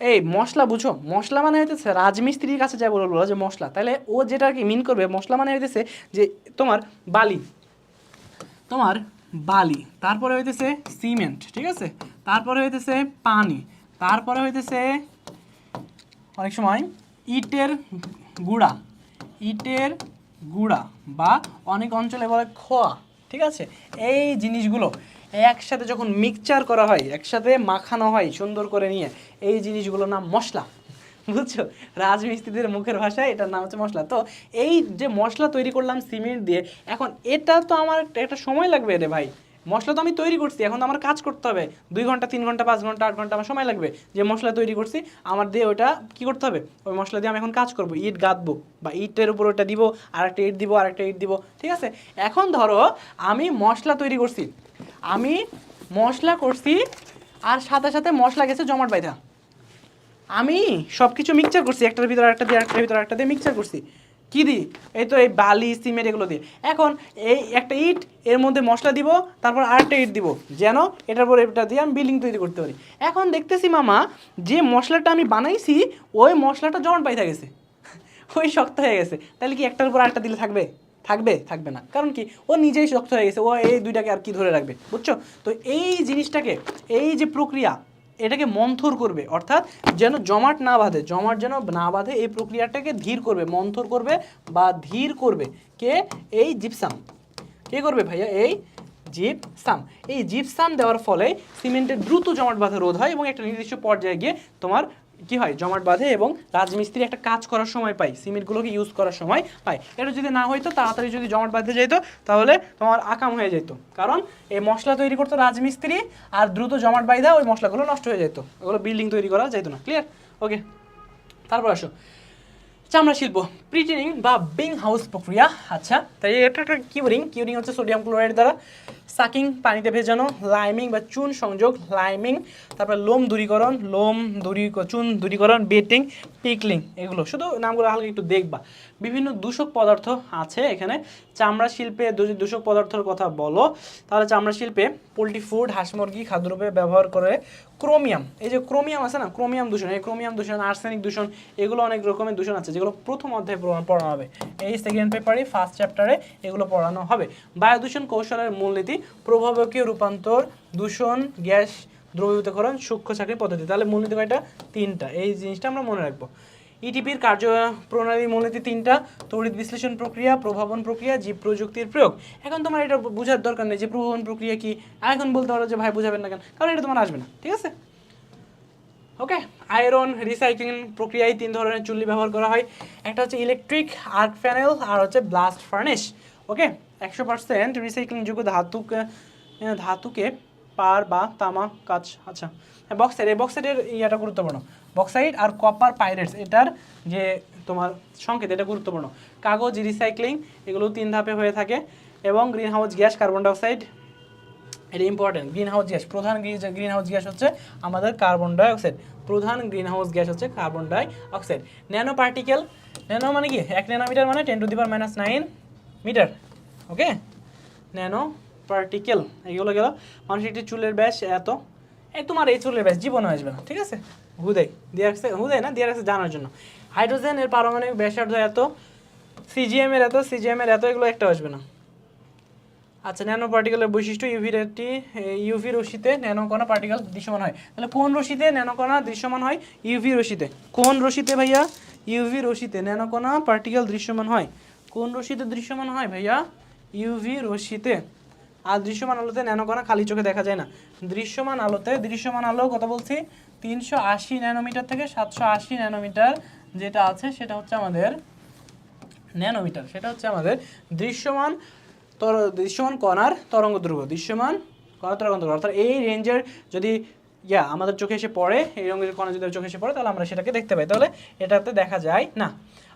এই মশলা বুঝো, মশলা মানে হইতেছে রাজমিস্ত্রির কাছে যাই বলবো যে মশলা, তাহলে ও যেটা কি মিন করবে মশলা মানে হইতেছে যে তোমার বালি, তারপরে হইতেছে সিমেন্ট, ঠিক আছে, তারপরে হইতেছে পানি, তারপরে হইতেছে অনেক সময় ইটের গুঁড়া বা অনেক অঞ্চলে বলে খোয়া, ঠিক আছে। এই জিনিসগুলো একসাথে যখন মিক্সচার করা হয়, একসাথে মাখানো হয় সুন্দর করে নিয়ে, এই জিনিসগুলোর নাম মশলা, বুঝছো? রাজমিস্ত্রিদের মুখের ভাষায় এটার নাম হচ্ছে মশলা। তো এই যে মশলা তৈরি করলাম সিমেন্ট দিয়ে, এখন এটা তো আমার একটা সময় লাগবে রে ভাই, মশলা তো আমি তৈরি করছি, এখন তো আমার কাজ করতে হবে 2 ঘন্টা 3 ঘন্টা 5 ঘন্টা 8 ঘন্টা আমার সময় লাগবে। যে মশলা তৈরি করছি আমার দিয়ে ওটা কি করতে হবে, ওই মশলা দিয়ে আমি এখন কাজ করব, ইট গাঁথবো বা ইটের উপর ওটা দিব, আর একটা ইট দিব, ঠিক আছে। এখন ধরো আমি মশলা করছি আর সাথে সাথে মশলা গেছে জমাট বাইধা, আমি সব কিছু মিক্সচার করছি, একটার ভিতরে একটা দিয়ে একটার ভিতরে একটা দিয়ে মিক্সচার করছি, কি দিই? এই তো এই বালি সিমেন্ট এগুলো দিয়ে। এখন এই একটা ইট এর মধ্যে মশলা দিব, তারপর আরেকটা ইট দিব, যেন এটার পর এটা দিয়ে আমি বিল্ডিং তৈরি করতে পারি। এখন দেখতেছি মামা যে মশলাটা আমি বানাইছি ওই মশলাটা জমাট বাইধা গেছে, ওই শক্ত হয়ে গেছে, তাহলে কি একটার উপর আরেকটা দিলে থাকবে না, কারণ কি ও নিজেই শক্ত হয়ে গেছে, ও এই দুইটাকে আর কি ধরে রাখবে, বুঝছো? তো এই জিনিসটাকে, এই যে প্রক্রিয়া এটাকে মন্থর করবে, অর্থাৎ যেন জমাট যেন না বাঁধে এই প্রক্রিয়াটাকে মন্থর করবে বা ধীর করবে কে? এই জিপসাম। কে করবে ভাইয়া? এই জিপসাম দেওয়ার ফলে সিমেন্টের দ্রুত জমাট বাঁধা রোধ হয় এবং একটা নির্দিষ্ট পর্যায়ে গিয়ে তোমার কি হয়, জমাট বাঁধে এবং রাজমিস্ত্রি একটা কাজ করার সময় পায়, সিমেন্টগুলোকে ইউজ করার সময় পায়। এটা যদি না হইতো, তাড়াতাড়ি যদি জমাট বাঁধতে যেত তাহলে তোমার আকাম হয়ে যেত, কারণ এই মশলা তৈরি করতো রাজমিস্ত্রি আর দ্রুত জমাট বাইধা ওই মশলাগুলো নষ্ট হয়ে যেত, ওগুলো বিল্ডিং তৈরি করা যেত না। ক্লিয়ার? ওকে, তারপর আসো চামড়া শিল্প, প্রিটিনিং বা বিং হাউস প্রক্রিয়া। আচ্ছা, তাই এটা একটা কিউরিং হচ্ছে সোডিয়াম ক্লোরাইড দ্বারা সাকিং, পানিতে ভেজানো, লাইমিং বা চুন সংযোগ, তারপরে চুন দূরীকরণ, বেটিং, পিকলিং, এগুলো শুধু নামগুলো হালকা একটু দেখবা। বিভিন্ন দূষক পদার্থ আছে এখানে। চামড়া শিল্পে যদি দূষক পদার্থের কথা বলো তাহলে চামড়া শিল্পে পোলট্রি ফুড, হাঁস মুরগি খাদ্যরূপে ব্যবহার করে ক্রোমিয়াম, এই যে ক্রোমিয়াম আছে না, ক্রোমিয়াম দূষণ, আর্সেনিক দূষণ, এগুলো অনেক রকমের দূষণ আছে যেগুলো প্রথম অধ্যায়ে পড়ানো হবে, এই সেকেন্ড পেপারে ফার্স্ট চ্যাপ্টারে এগুলো পড়ানো হবে। বায়ু দূষণ কৌশলের মূলনীতি, প্রভাবকীয় রূপান্তর, দূষণ, গ্যাস দ্রবীভূতকরণ, সূক্ষ্ম চাকরি পদ্ধতি। তাহলে মূলনীতি কয়টা? 3টা, এই জিনিসটা আমরা মনে রাখবো। ইটিপির কার্যপ্রণালী মূলনীতি 3টা, তড়িৎ বিশ্লেষণ প্রক্রিয়া, প্রভাবন প্রক্রিয়া, জীব প্রযুক্তির প্রয়োগ। এখন তোমার এটা বোঝার দরকার নেই যে প্রভাবন প্রক্রিয়া কি, এখন বলতে পারো যে ভাই বোঝাবেন না কেন, কারণ এটা তোমার আসবে না, ঠিক আছে। ওকে, আয়রন রিসাইক্লিং প্রক্রিয়ায় 3 ধরনের চুল্লি ব্যবহার করা হয়, একটা হচ্ছে ইলেকট্রিক আর্ক প্যানেল আর হচ্ছে ব্লাস্ট ফার্নেস। ওকে, 100% রিসাইক্লিংযোগ্য ধাতুকে পার বা তামা কাচ। আচ্ছা, বক্সাইটের ইয়াটা গুরুত্বপূর্ণ, বক্সাইট আর কপার পাইরেটস, এটার যে তোমার সংকেত এটা গুরুত্বপূর্ণ। কাগজ রিসাইক্লিং, এগুলো 3 ধাপে হয়ে থাকে এবং গ্রিনহাউস গ্যাস কার্বন ডাইঅক্সাইড এটা ইম্পর্টেন্ট। গ্রিন হাউস গ্যাস, প্রধান গ্রিন হাউস গ্যাস হচ্ছে আমাদের কার্বন ডাই অক্সাইড। প্রধান গ্রিন হাউস গ্যাস হচ্ছে carbon die oxide. Nano particle, nano মানে কি, 1 ন্যানোমিটার মানে 10⁻⁹ মিটার। ওকে, ন্যানো পার্টিকেল এগুলো গেল। মানুষের একটি চুলের ব্যাস এত, তোমার এই চুলের ব্যাস জীবনে আসবে না, ঠিক আছে, হুদেই দিয়ে রাখছে, হুদেই না দিয়ে রাখছে জানার জন্য। হাইড্রোজেন এর পারমাণবিক ব্যাসার্ধ এত, সিজিএম এর এত, সিজিএম এর এত, এগুলো একটা আসবে না। আচ্ছা, ন্যানো পার্টিকেলের বৈশিষ্ট্য, ইউভি রশ্মিতে ন্যানোকণা পার্টিকেল দৃশ্যমান হয়। তাহলে কোন রশ্মিতে ন্যানোকণা দৃশ্যমান হয়? ইউভি রশ্মিতে। কোন রশ্মিতে ভাইয়া? ইউভি রশ্মিতে ন্যানোকণা পার্টিকেল দৃশ্যমান হয়। কোন রশ্মিতে দৃশ্যমান হয় ভাইয়া? ইউভি রশ্মিতে। আর দৃশ্যমান আলোতে ন্যানোকণা খালি চোখে দেখা যায় না। দৃশ্যমান আলোতে, দৃশ্যমান আলো কত বলছি? 380 ন্যানোমিটার থেকে 780 ন্যানোমিটার যেটা আছে সেটা হচ্ছে আমাদের ন্যানোমিটার, সেটা হচ্ছে আমাদের দৃশ্যমান দৃশ্যমান কণার তরঙ্গ দৈর্ঘ্য। দৃশ্যমান কণার তরঙ্গ দৈর্ঘ্য অর্থাৎ এই রেঞ্জের যদি আমাদের চোখে এসে পড়ে, এই রঙের কণা যদি চোখে এসে পড়ে তাহলে আমরা সেটাকে দেখতে পাই, তাহলে এটাতে দেখা যায় না।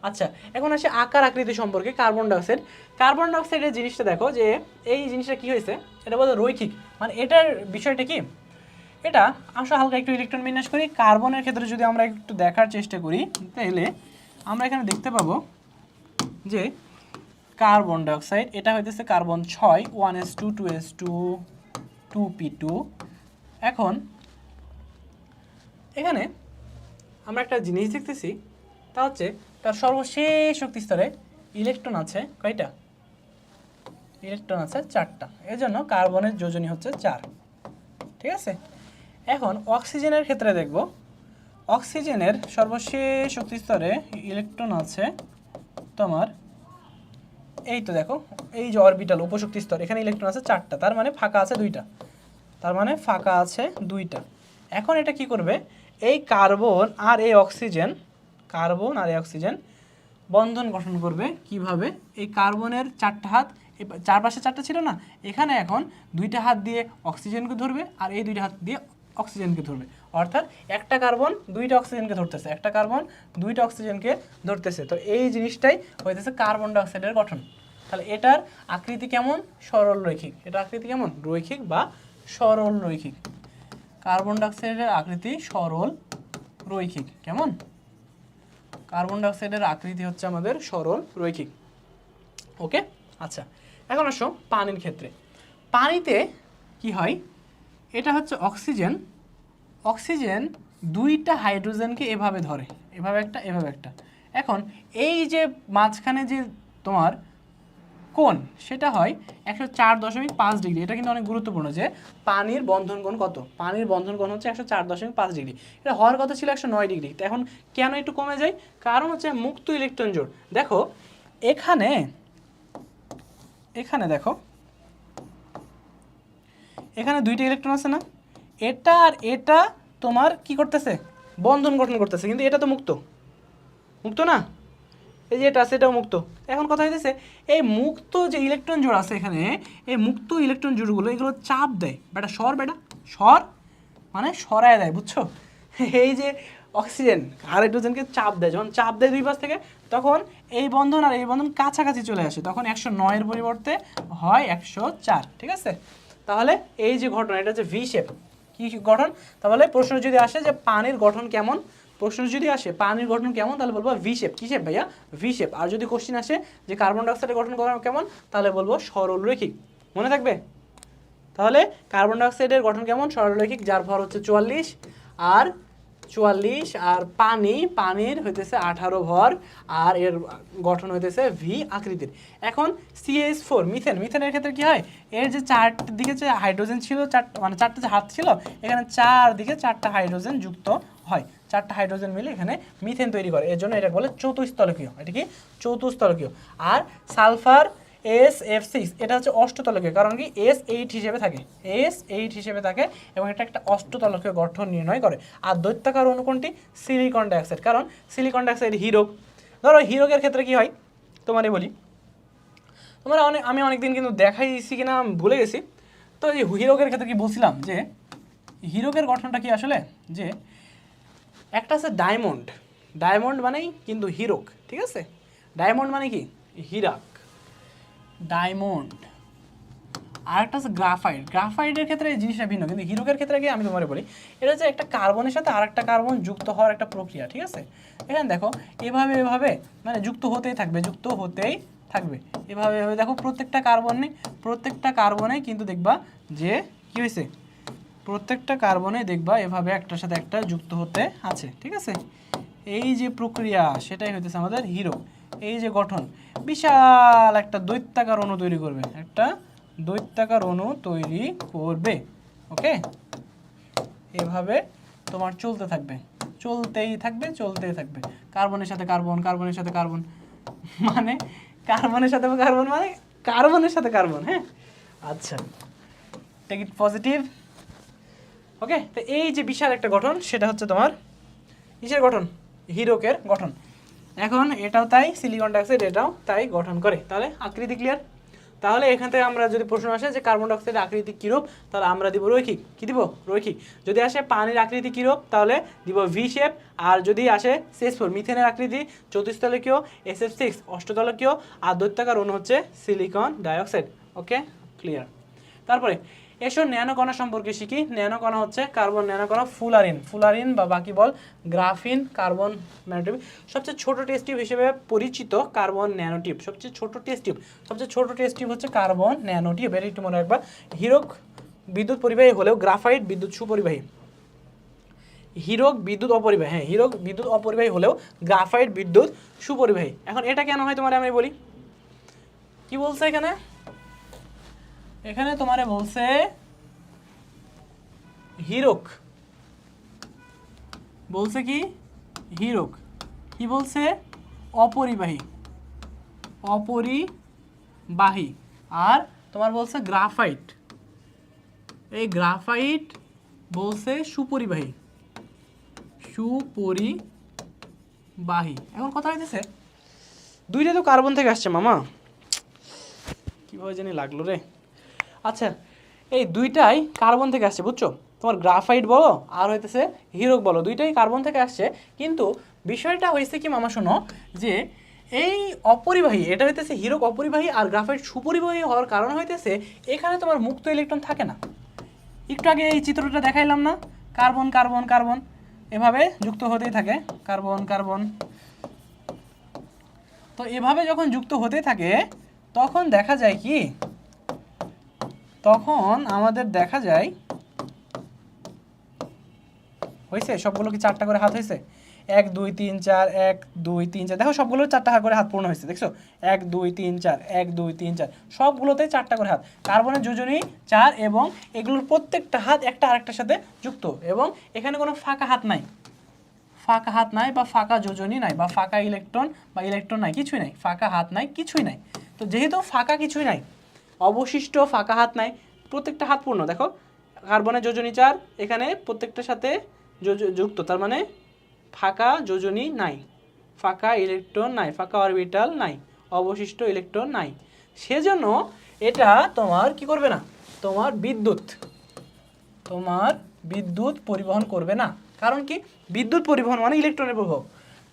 আচ্ছা, এখন আসে আকার আকৃতি সম্পর্কে। কার্বন ডাইঅক্সাইড, কার্বন ডাইঅক্সাইডের জিনিসটা দেখো যে এই জিনিসটা কি হয়েছে, এটা বলতে রৈখিক, মানে এটার বিষয়টা কি, এটা আসলে হালকা একটু ইলেকট্রন বিন্যাস করি। কার্বনের ক্ষেত্রে যদি আমরা একটু দেখার চেষ্টা করি তাহলে আমরা এখানে দেখতে পাবো যে কার্বন ডাইঅক্সাইড এটা হইতেছে কার্বন 6 1s2 2s2 2p2। এখন এখানে আমরা একটা জিনিস দেখতেছি, তা হচ্ছে তার সর্বশেষ শক্তি স্তরে ইলেকট্রন আছে কয়টা? ইলেকট্রন আছে 4টা, এর জন্য কার্বনের যোজনী হচ্ছে 4, ঠিক আছে। এখন অক্সিজেনের ক্ষেত্রে দেখব, অক্সিজেনের সর্বশেষ শক্তি স্তরে ইলেকট্রন আছে তোমার, এই তো দেখো, এই যে অরবিটাল উপশক্তি স্তর, এখানে ইলেকট্রন আছে 4টা, তার মানে ফাঁকা আছে 2টা, তার মানে ফাঁকা আছে 2টা। এখন এটা কি করবে, এই কার্বন আর এই অক্সিজেন, কার্বন আর এই অক্সিজেন বন্ধন গঠন করবে কিভাবে? এই কার্বনের 4টা হাত, চারপাশে 4টা ছিল না, এখানে এখন 2টা হাত দিয়ে অক্সিজেনকে ধরবে আর এই 2টা হাত দিয়ে অক্সিজেনকে ধরবে, অর্থাৎ একটা কার্বন 2টা অক্সিজেনকে ধরতেছে, একটা কার্বন 2টা অক্সিজেনকে ধরতেছে। তো এই জিনিসটাই হইতেছে কার্বন ডাইঅক্সাইডের গঠন। তাহলে এটার আকৃতি কেমন? সরল রৈখিক। এটা আকৃতি কেমন? রৈখিক বা সরল রৈখিক। কার্বন ডাইঅক্সাইডের আকৃতি সরল রৈখিক। কেমন? কার্বন ডাইঅক্সাইডের আকৃতি হচ্ছে আমাদের সরল রৈখিক। ওকে, আচ্ছা, এখন আসো পানির ক্ষেত্রে। পানিতে কি হয়, এটা হচ্ছে অক্সিজেন, অক্সিজেন 2টা হাইড্রোজেনকে এভাবে ধরে, এভাবে একটা, এভাবে একটা। এখন এই যে মাঝখানে যে তোমার কোণ, সেটা হয় 104.5 ডিগ্রি। এটা কিন্তু অনেক গুরুত্বপূর্ণ যে পানির বন্ধন কোণ কত, পানির বন্ধন কোণ হচ্ছে 104.5 ডিগ্রি। এটা হওয়ার কথা ছিল 109 ডিগ্রি। তো এখন কেন একটু কমে যায়? কারণ হচ্ছে মুক্ত ইলেকট্রন জোড়। দেখো এখানে, এখানে দেখো, এখানে 2টা ইলেকট্রন আছে না, এটা আর এটা তোমার কি করতেছে? বন্ধন গঠন করতেছে, কিন্তু এটা তো মুক্ত, মুক্ত না, এই যে এটা আছে এটাও মুক্ত। এখন কথা হইতেছে এই মুক্ত যে ইলেকট্রন জোড় আছে এখানে, এই মুক্ত ইলেকট্রন জোড়গুলো এগুলো চাপ দেয়, বেটা সর, বেটা সর মানে সরায় দেয়, বুঝছো? এই যে অক্সিজেন আর হাইড্রোজেনকে চাপ দেয়, যখন চাপ দেয় 2 পাশ থেকে, তখন এই বন্ধন আর এই বন্ধন কাছাকাছি চলে আসে, তখন 109 এর পরিবর্তে হয় 104, ঠিক আছে। তাহলে এই যে ঘটনা, এটা হচ্ছে ভি শেপ। কি গঠন? তাহলে প্রশ্ন যদি আসে যে পানির গঠন কেমন, প্রশ্ন যদি আসে পানির গঠন কেমন, তাহলে বলবো ভি শেপ। কি শেপ ভাইয়া? V shape. আর যদি কোশ্চিন আসে যে কার্বন ডাইঅক্সাইডের গঠন কেমন, তাহলে বলবো সরল রৈখিক। মনে থাকবে? তাহলে কার্বন ডাইঅক্সাইডের গঠন কেমন? সরল রৈখিক, যার ভর হচ্ছে 44 আর পানির হইতেছে 18 ভর, আর এর গঠন হইতেছে ভি আকৃতির। এখন CH4 মিথেনের ক্ষেত্রে কি হয়, এর যে 4 দিকে যে হাইড্রোজেন ছিল, মানে 4টা যে হাত ছিল, এখানে 4 দিকে 4টা হাইড্রোজেন যুক্ত হয়, 4টা হাইড্রোজেন মিলে এখানে মিথেন তৈরি করে, এর জন্য এটা বলে চতুস্থলকীয়। এটা কি? চতুস্থলকীয়। আর সালফার SF6 এটা হচ্ছে অষ্টতলকীয়, কারণ কি S8 হিসেবে থাকে, S8 হিসেবে থাকে এবং এটা একটা অষ্টতলকীয় গঠন নির্ণয় করে। আর দৈত্যাকার অণু কোনটি? সিলিকন ডাইঅক্সাইড, কারণ সিলিকন ডাইঅক্সাইড হীরক। ধরো হীরকের ক্ষেত্রে কি হয় তোমারে বলি, তোমরা আমি অনেকদিন কিন্তু দেখাইছি কিনা ভুলে গেছি। তো এই হীরকের ক্ষেত্রে কি বলছিলাম যে হীরকের গঠনটা কি আসলে, যে একটা আছে ডায়মন্ড, ডায়মন্ড মানেই কিন্তু হীরক, ঠিক আছে। ডায়মন্ড মানে কি? হীরক, ডায়মন্ড। আর একটা হচ্ছে গ্রাফাইট। গ্রাফাইটের ক্ষেত্রে এই জিনিসটা ভিন্ন, কিন্তু হিরোকের ক্ষেত্রে কি আমি তোমার বলি, এটা হচ্ছে একটা কার্বনের সাথে আর একটা কার্বন যুক্ত হওয়ার একটা প্রক্রিয়া, ঠিক আছে। এখানে দেখো এভাবে এভাবে মানে যুক্ত হতেই থাকবে, যুক্ত হতেই থাকবে, এভাবে এভাবে দেখো প্রত্যেকটা কার্বনে কিন্তু দেখবা যে কি হয়েছে, প্রত্যেকটা কার্বনে দেখবা এভাবে একটার সাথে একটা যুক্ত হতে আছে, ঠিক আছে। এই যে প্রক্রিয়া সেটাই হইতেছে আমাদের হিরো। এই যে গঠন, বিশাল একটা দৈত্যাকার অণু তৈরি করবে, একটা দৈত্যাকার অণু তৈরি করবে, ওকে। এভাবে তোমার চলতে থাকবে, চলতেই থাকবে, চলতেই থাকবে, কার্বনের সাথে কার্বন, কার্বনের সাথে কার্বন, মানে কার্বনের সাথে কার্বন, মানে কার্বনের সাথে কার্বন, হ্যাঁ। আচ্ছা, টেক ইট পজিটিভ, ওকে। তো এই যে বিশাল একটা গঠন, সেটা হচ্ছে তোমার কিসের গঠন, হিরোকের গঠন। এখন এটাও তাই, সিলিকন ডাইঅক্সাইড এটাও তাই গঠন করে। তাহলে আকৃতি ক্লিয়ার। তাহলে এখান থেকে আমরা যদি প্রশ্ন আসে যে কার্বন ডাইঅক্সাইডের আকৃতি কীরূপ, তাহলে আমরা দিব রৈখিক। কি দিব? রৈখিক। যদি আসে পানির আকৃতি কীরূপ, তাহলে দিব ভি শেপ। আর যদি আসে CH4 মিথেনের আকৃতি চতুস্তলকীয়, SF6 অষ্টতলকীয়, আর দৈত্যাকার অণু হচ্ছে সিলিকন ডাইঅক্সাইড, ওকে ক্লিয়ার। তারপরে এসো ন্যানোকণা সম্পর্কে শিখি। ন্যানোকণা হচ্ছে কার্বন ন্যানোকণা, ফুলারিন বা বাকি বল গ্রাফিন, কার্বন ন্যানোটিউব। সবচেয়ে ছোট টেস্ট টিউব হিসেবে পরিচিত কার্বন ন্যানোটিউব, সবচেয়ে ছোট টেস্ট টিউব হচ্ছে কার্বন ন্যানোটিউব। এটা একটু মনে রাখবা। হিরোক বিদ্যুৎ পরিবাহী হলেও গ্রাফাইট বিদ্যুৎ সুপরিবাহী। হিরোক বিদ্যুৎ অপরিবাহী, হ্যাঁ হিরোক বিদ্যুৎ অপরিবাহী হলেও গ্রাফাইট বিদ্যুৎ সুপরিবাহী। এখন এটা কেন হয় তোমার আমি বলি। কি বলছে এখানে? এখানে তোমারে বলছে হিরোক, বলছে কি হিরোক, কি বলছে অপরিবাহী, অপরিবাহী। আর তোমার বলছে গ্রাফাইট, এই গ্রাফাইট বলছে সুপরিবাহী, সুপরিবাহী। এখন কথা হইতেছে দুইটা তো কার্বন থেকে আসছে মামা, কিভাবে জানি লাগলো রে। আচ্ছা, এই দুইটাই কার্বন থেকে আসছে, বুঝছো? তোমার গ্রাফাইট বলো আর হইতেছে হিরোক বলো, দুইটাই কার্বন থেকে আসছে। কিন্তু বিষয়টা হয়েছে কি মামা, শোনো, যে এই অপরিবাহী, এটা হইতেছে হিরোক অপরিবাহী আর গ্রাফাইট সুপরিবাহী হওয়ার কারণ হইতেছে এখানে তোমার মুক্ত ইলেকট্রন থাকে না। একটু আগে এই চিত্রটা দেখাইলাম না, কার্বন কার্বন কার্বন এভাবে যুক্ত হতেই থাকে, কার্বন কার্বন। তো এভাবে যখন যুক্ত হতে থাকে তখন দেখা যায় কি, তখন আমাদের দেখা যায় হয়েছে সবগুলো কি 4টা করে হাত হয়েছে, 1 2 3 4, 1 2 3 4, দেখো সবগুলো 4টা করে হাত পূর্ণ হয়েছে, দেখছো 1 2 3 4, 1 2 3 4, সবগুলোতে 4টা করে হাত। কার্বনের যোজনী 4 এবং এগুলোর প্রত্যেকটা হাত একটা আরেকটার সাথে যুক্ত, এবং এখানে কোনো ফাঁকা হাত নাই, ফাঁকা হাত নাই বা ফাঁকা যোজনী নাই বা ফাঁকা ইলেকট্রন বা ইলেকট্রন নাই, কিছুই নাই, ফাঁকা হাত নাই, কিছুই নাই। তো যেহেতু ফাঁকা কিছুই নাই, অবশিষ্ট ফাঁকা হাত নাই, প্রত্যেকটা হাত পূর্ণ। দেখো কার্বনের যোজনী 4, এখানে প্রত্যেকটার সাথে যুক্ত, তার মানে ফাঁকা যোজনী নাই, ফাঁকা ইলেকট্রন নাই, ফাঁকা অরবিটাল নাই, অবশিষ্ট ইলেকট্রন নাই। সেজন্য এটা তোমার কি করবে না, তোমার বিদ্যুৎ পরিবহন করবে না। কারণ কি, বিদ্যুৎ পরিবহন মানে ইলেকট্রনের প্রবাহ,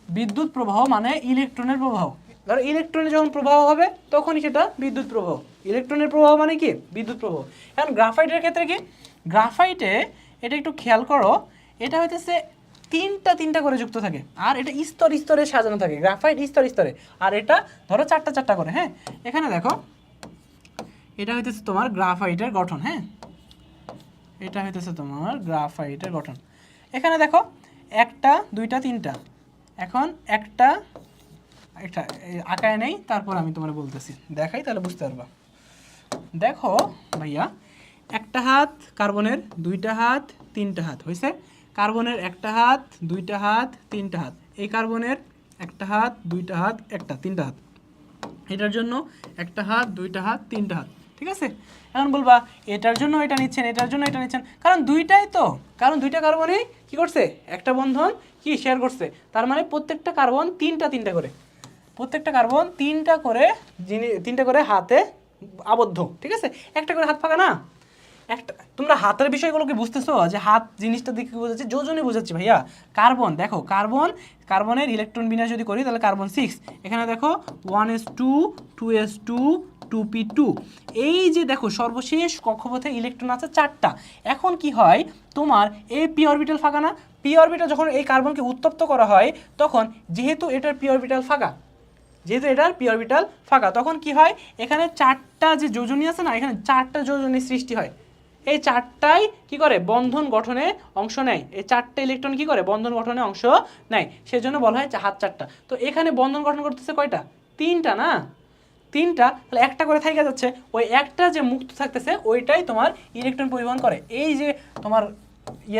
বিদ্যুৎ প্রবাহ মানে ইলেকট্রনের প্রবাহ। ধরো ইলেকট্রনের যখন প্রবাহ হবে তখনই সেটা বিদ্যুৎ প্রবাহ, ইলেকট্রনের প্রবাহ মানে কি বিদ্যুৎ প্রবাহ। এখন গ্রাফাইটের ক্ষেত্রে কি, গ্রাফাইটে এটা একটু খেয়াল করো, এটা হইতেছে তিনটা করে যুক্ত থাকে, আর এটা স্তরে সাজানো থাকে, গ্রাফাইট স্তরে, আর এটা ধরো 4টা করে। হ্যাঁ, এখানে দেখো এটা হইতেছে তোমার গ্রাফাইটের গঠন, হ্যাঁ এটা হইতেছে তোমার গ্রাফাইটের গঠন। এখানে দেখো 1টা 2টা 3টা, এখন একটা আঁকায় নেই, তারপর আমি তোমার বলতেছি, দেখাই তাহলে বুঝতে পারবা। দেখো ভাইয়া, একটা হাত কার্বনের, 2টা হাত 3টা হাত হয়েছে, কার্বনের 1টা হাত 2টা হাত 3টা হাত, এই কার্বনের 1টা হাত 2টা হাত 1টা 3টা হাত, এটার জন্য 1টা হাত 2টা হাত 3টা হাত, ঠিক আছে। এখন বলবা এটার জন্য এটা নিচ্ছেন, এটার জন্য এটা নিচ্ছেন, কারণ দুইটাই তো, কারণ 2টা কার্বনই কি করছে, একটা বন্ধন কি শেয়ার করছে, তার মানে প্রত্যেকটা কার্বন 3টা করে, প্রত্যেকটা কার্বন 3টা করে হাতে আবদ্ধ, ঠিক আছে, একটা করে হাত ফাঁকা না। একটা তোমরা হাতের বিষয়গুলোকে বুঝতেছো যে হাত জিনিসটা দেখে বোঝাচ্ছি, যোজনে বোঝাচ্ছি ভাইয়া। কার্বন দেখো, কার্বনের ইলেকট্রন বিন্যাস যদি করি তাহলে কার্বন 6, এখানে দেখো 1s2 2s2 2p2। এই যে দেখো সর্বশেষ কক্ষপথে ইলেকট্রন আছে 4টা। এখন কি হয় তোমার এই পি অরবিটাল ফাঁকা না, পি অরবিটাল যখন এই কার্বনকে উত্তপ্ত করা হয় তখন যেহেতু এটার পি অরবিটাল ফাঁকা, তখন কি হয় এখানে 4টা যে যোজনী আছে না, এখানে 4টা যোজনী সৃষ্টি হয়। এই 4টাই কি করে বন্ধন গঠনে অংশ নেয়, এই 4টে ইলেকট্রন কি করে বন্ধন গঠনে অংশ নেয়, সেজন্য বলা হয় হাত 4টা। তো এখানে বন্ধন গঠন করতেছে কয়টা? 3টা না, 3টা, তাহলে একটা করে থাইকা যাচ্ছে, ওই একটা যে মুক্ত থাকতেছে ওইটাই তোমার ইলেকট্রন পরিবহন করে। এই যে তোমার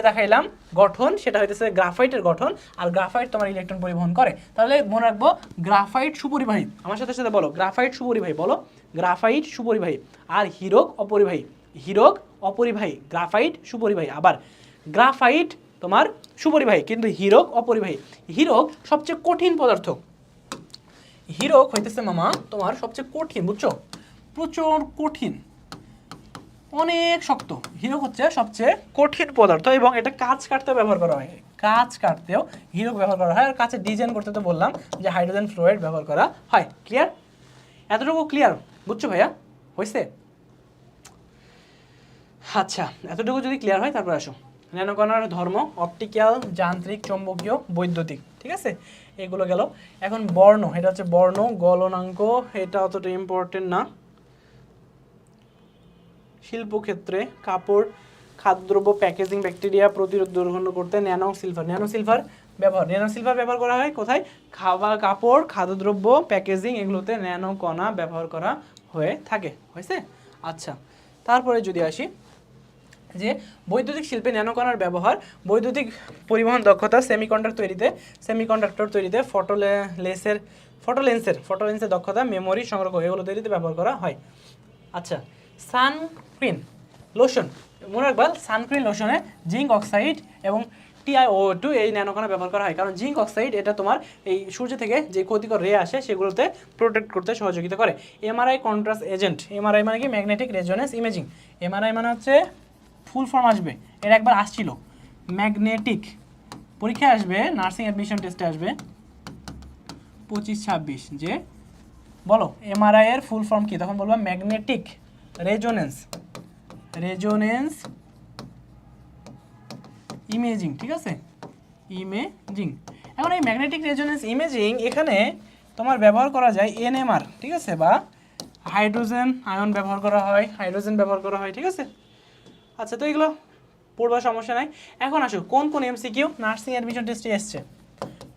দেখাইলাম গঠন, সেটা হইতেছে গ্রাফাইটের গঠন, আর গ্রাফাইট তোমার ইলেকট্রন পরিবহন করে। তাহলে মনে রাখবো গ্রাফাইট সুপরিবাহী, আমার সাথে সাথে বলো গ্রাফাইট সুপরিবাহী, বলো গ্রাফাইট সুপরিবাহী। আর হীরক অপরিবাহী, গ্রাফাইট সুপরিবাহী। আবার গ্রাফাইট তোমার সুপরিবাহী কিন্তু হীরক অপরিবাহী। হীরক সবচেয়ে কঠিন পদার্থ, হীরক হইতেছে মামা তোমার সবচেয়ে কঠিন, বুঝছো, প্রচুর কঠিন, অনেক শক্ত। হীরক হচ্ছে সবচেয়ে কঠিন পদার্থ এবং এটা কাঁচ কাটতেও ব্যবহার করা হয়, কাঁচ কাটতেও হীরক ব্যবহার করা হয়। আর কাঁচের ডিজাইন করতে তো বললাম যে হাইড্রোজেন ফ্লোরাইড ব্যবহার করা হয়। ক্লিয়ার? এতটুকু ক্লিয়ার বুঝছো ভাইয়া? হয়েছে? আচ্ছা, এতটুকু যদি ক্লিয়ার হয় তারপর আসো ন্যানোকণার ধর্ম, অপটিক্যাল, যান্ত্রিক, চৌম্বকীয়, বৈদ্যুতিক। ঠিক আছে, এগুলো গেল। এখন বর্ণ, এটা হচ্ছে বর্ণ, গলনাঙ্ক, এটা অতটা ইম্পর্টেন্ট না। শিল্পক্ষেত্রে কাপড়, খাদ্যদ্রব্য, প্যাকেজিং, ব্যাকটেরিয়া প্রতিরোধ দুর্গন্ধ করতে ন্যানো সিলভার ব্যবহার করা হয় কোথায়? খাবার, কাপড়, খাদ্যদ্রব্য, প্যাকেজিং এগুলোতে ন্যানো কণা ব্যবহার করা হয়ে থাকে। হয়েছে? আচ্ছা, তারপরে যদি আসি যে বৈদ্যুতিক শিল্পে ন্যানোকণার ব্যবহার, বৈদ্যুতিক পরিবহন দক্ষতা, সেমিকন্ডাক্টর তৈরিতে, ফটোলেন্সের দক্ষতা, মেমোরি সংগ্রহ এগুলো তৈরিতে ব্যবহার করা হয়। আচ্ছা, সানস্ক্রিন লোশন, মনে রাখবা সানস্ক্রিন লোশনে জিঙ্ক অক্সাইড এবং TiO2 এই ন্যানোকণা ব্যবহার করা হয়, কারণ জিঙ্ক অক্সাইড এটা তোমার এই সূর্য থেকে যে ক্ষতিকর রে আসে সেগুলোতে প্রোটেক্ট করতে সহযোগিতা করে। এমআরআই কন্ট্রাস্ট এজেন্ট, এমআরআই মানে কি? Magnetic resonance imaging. এমআরআই মানে হচ্ছে ফুল ফর্ম আসবে, এটা একবার আসছিল ম্যাগনেটিক, পরীক্ষায় আসবে, নার্সিং অ্যাডমিশন টেস্টে আসবে 25-26, যে বলো এমআরআই এর ফুল ফর্ম কি? তখন বলবো ম্যাগনেটিক রেজোনেন্স ইমেজিং। ঠিক আছে, ইমেজিং। এখন এই ম্যাগনেটিক রেজোনেন্স ইমেজিং এখানে তোমার ব্যবহার করা যায় এনএমআর, ঠিক আছে, বা হাইড্রোজেন আয়ন ব্যবহার করা হয়, ঠিক আছে। আচ্ছা, তো এগুলো পড়বার সমস্যা নাই। এখন আসো কোন কোন এমসিকিউ নার্সিং অ্যাডমিশন টেস্টে এসছে,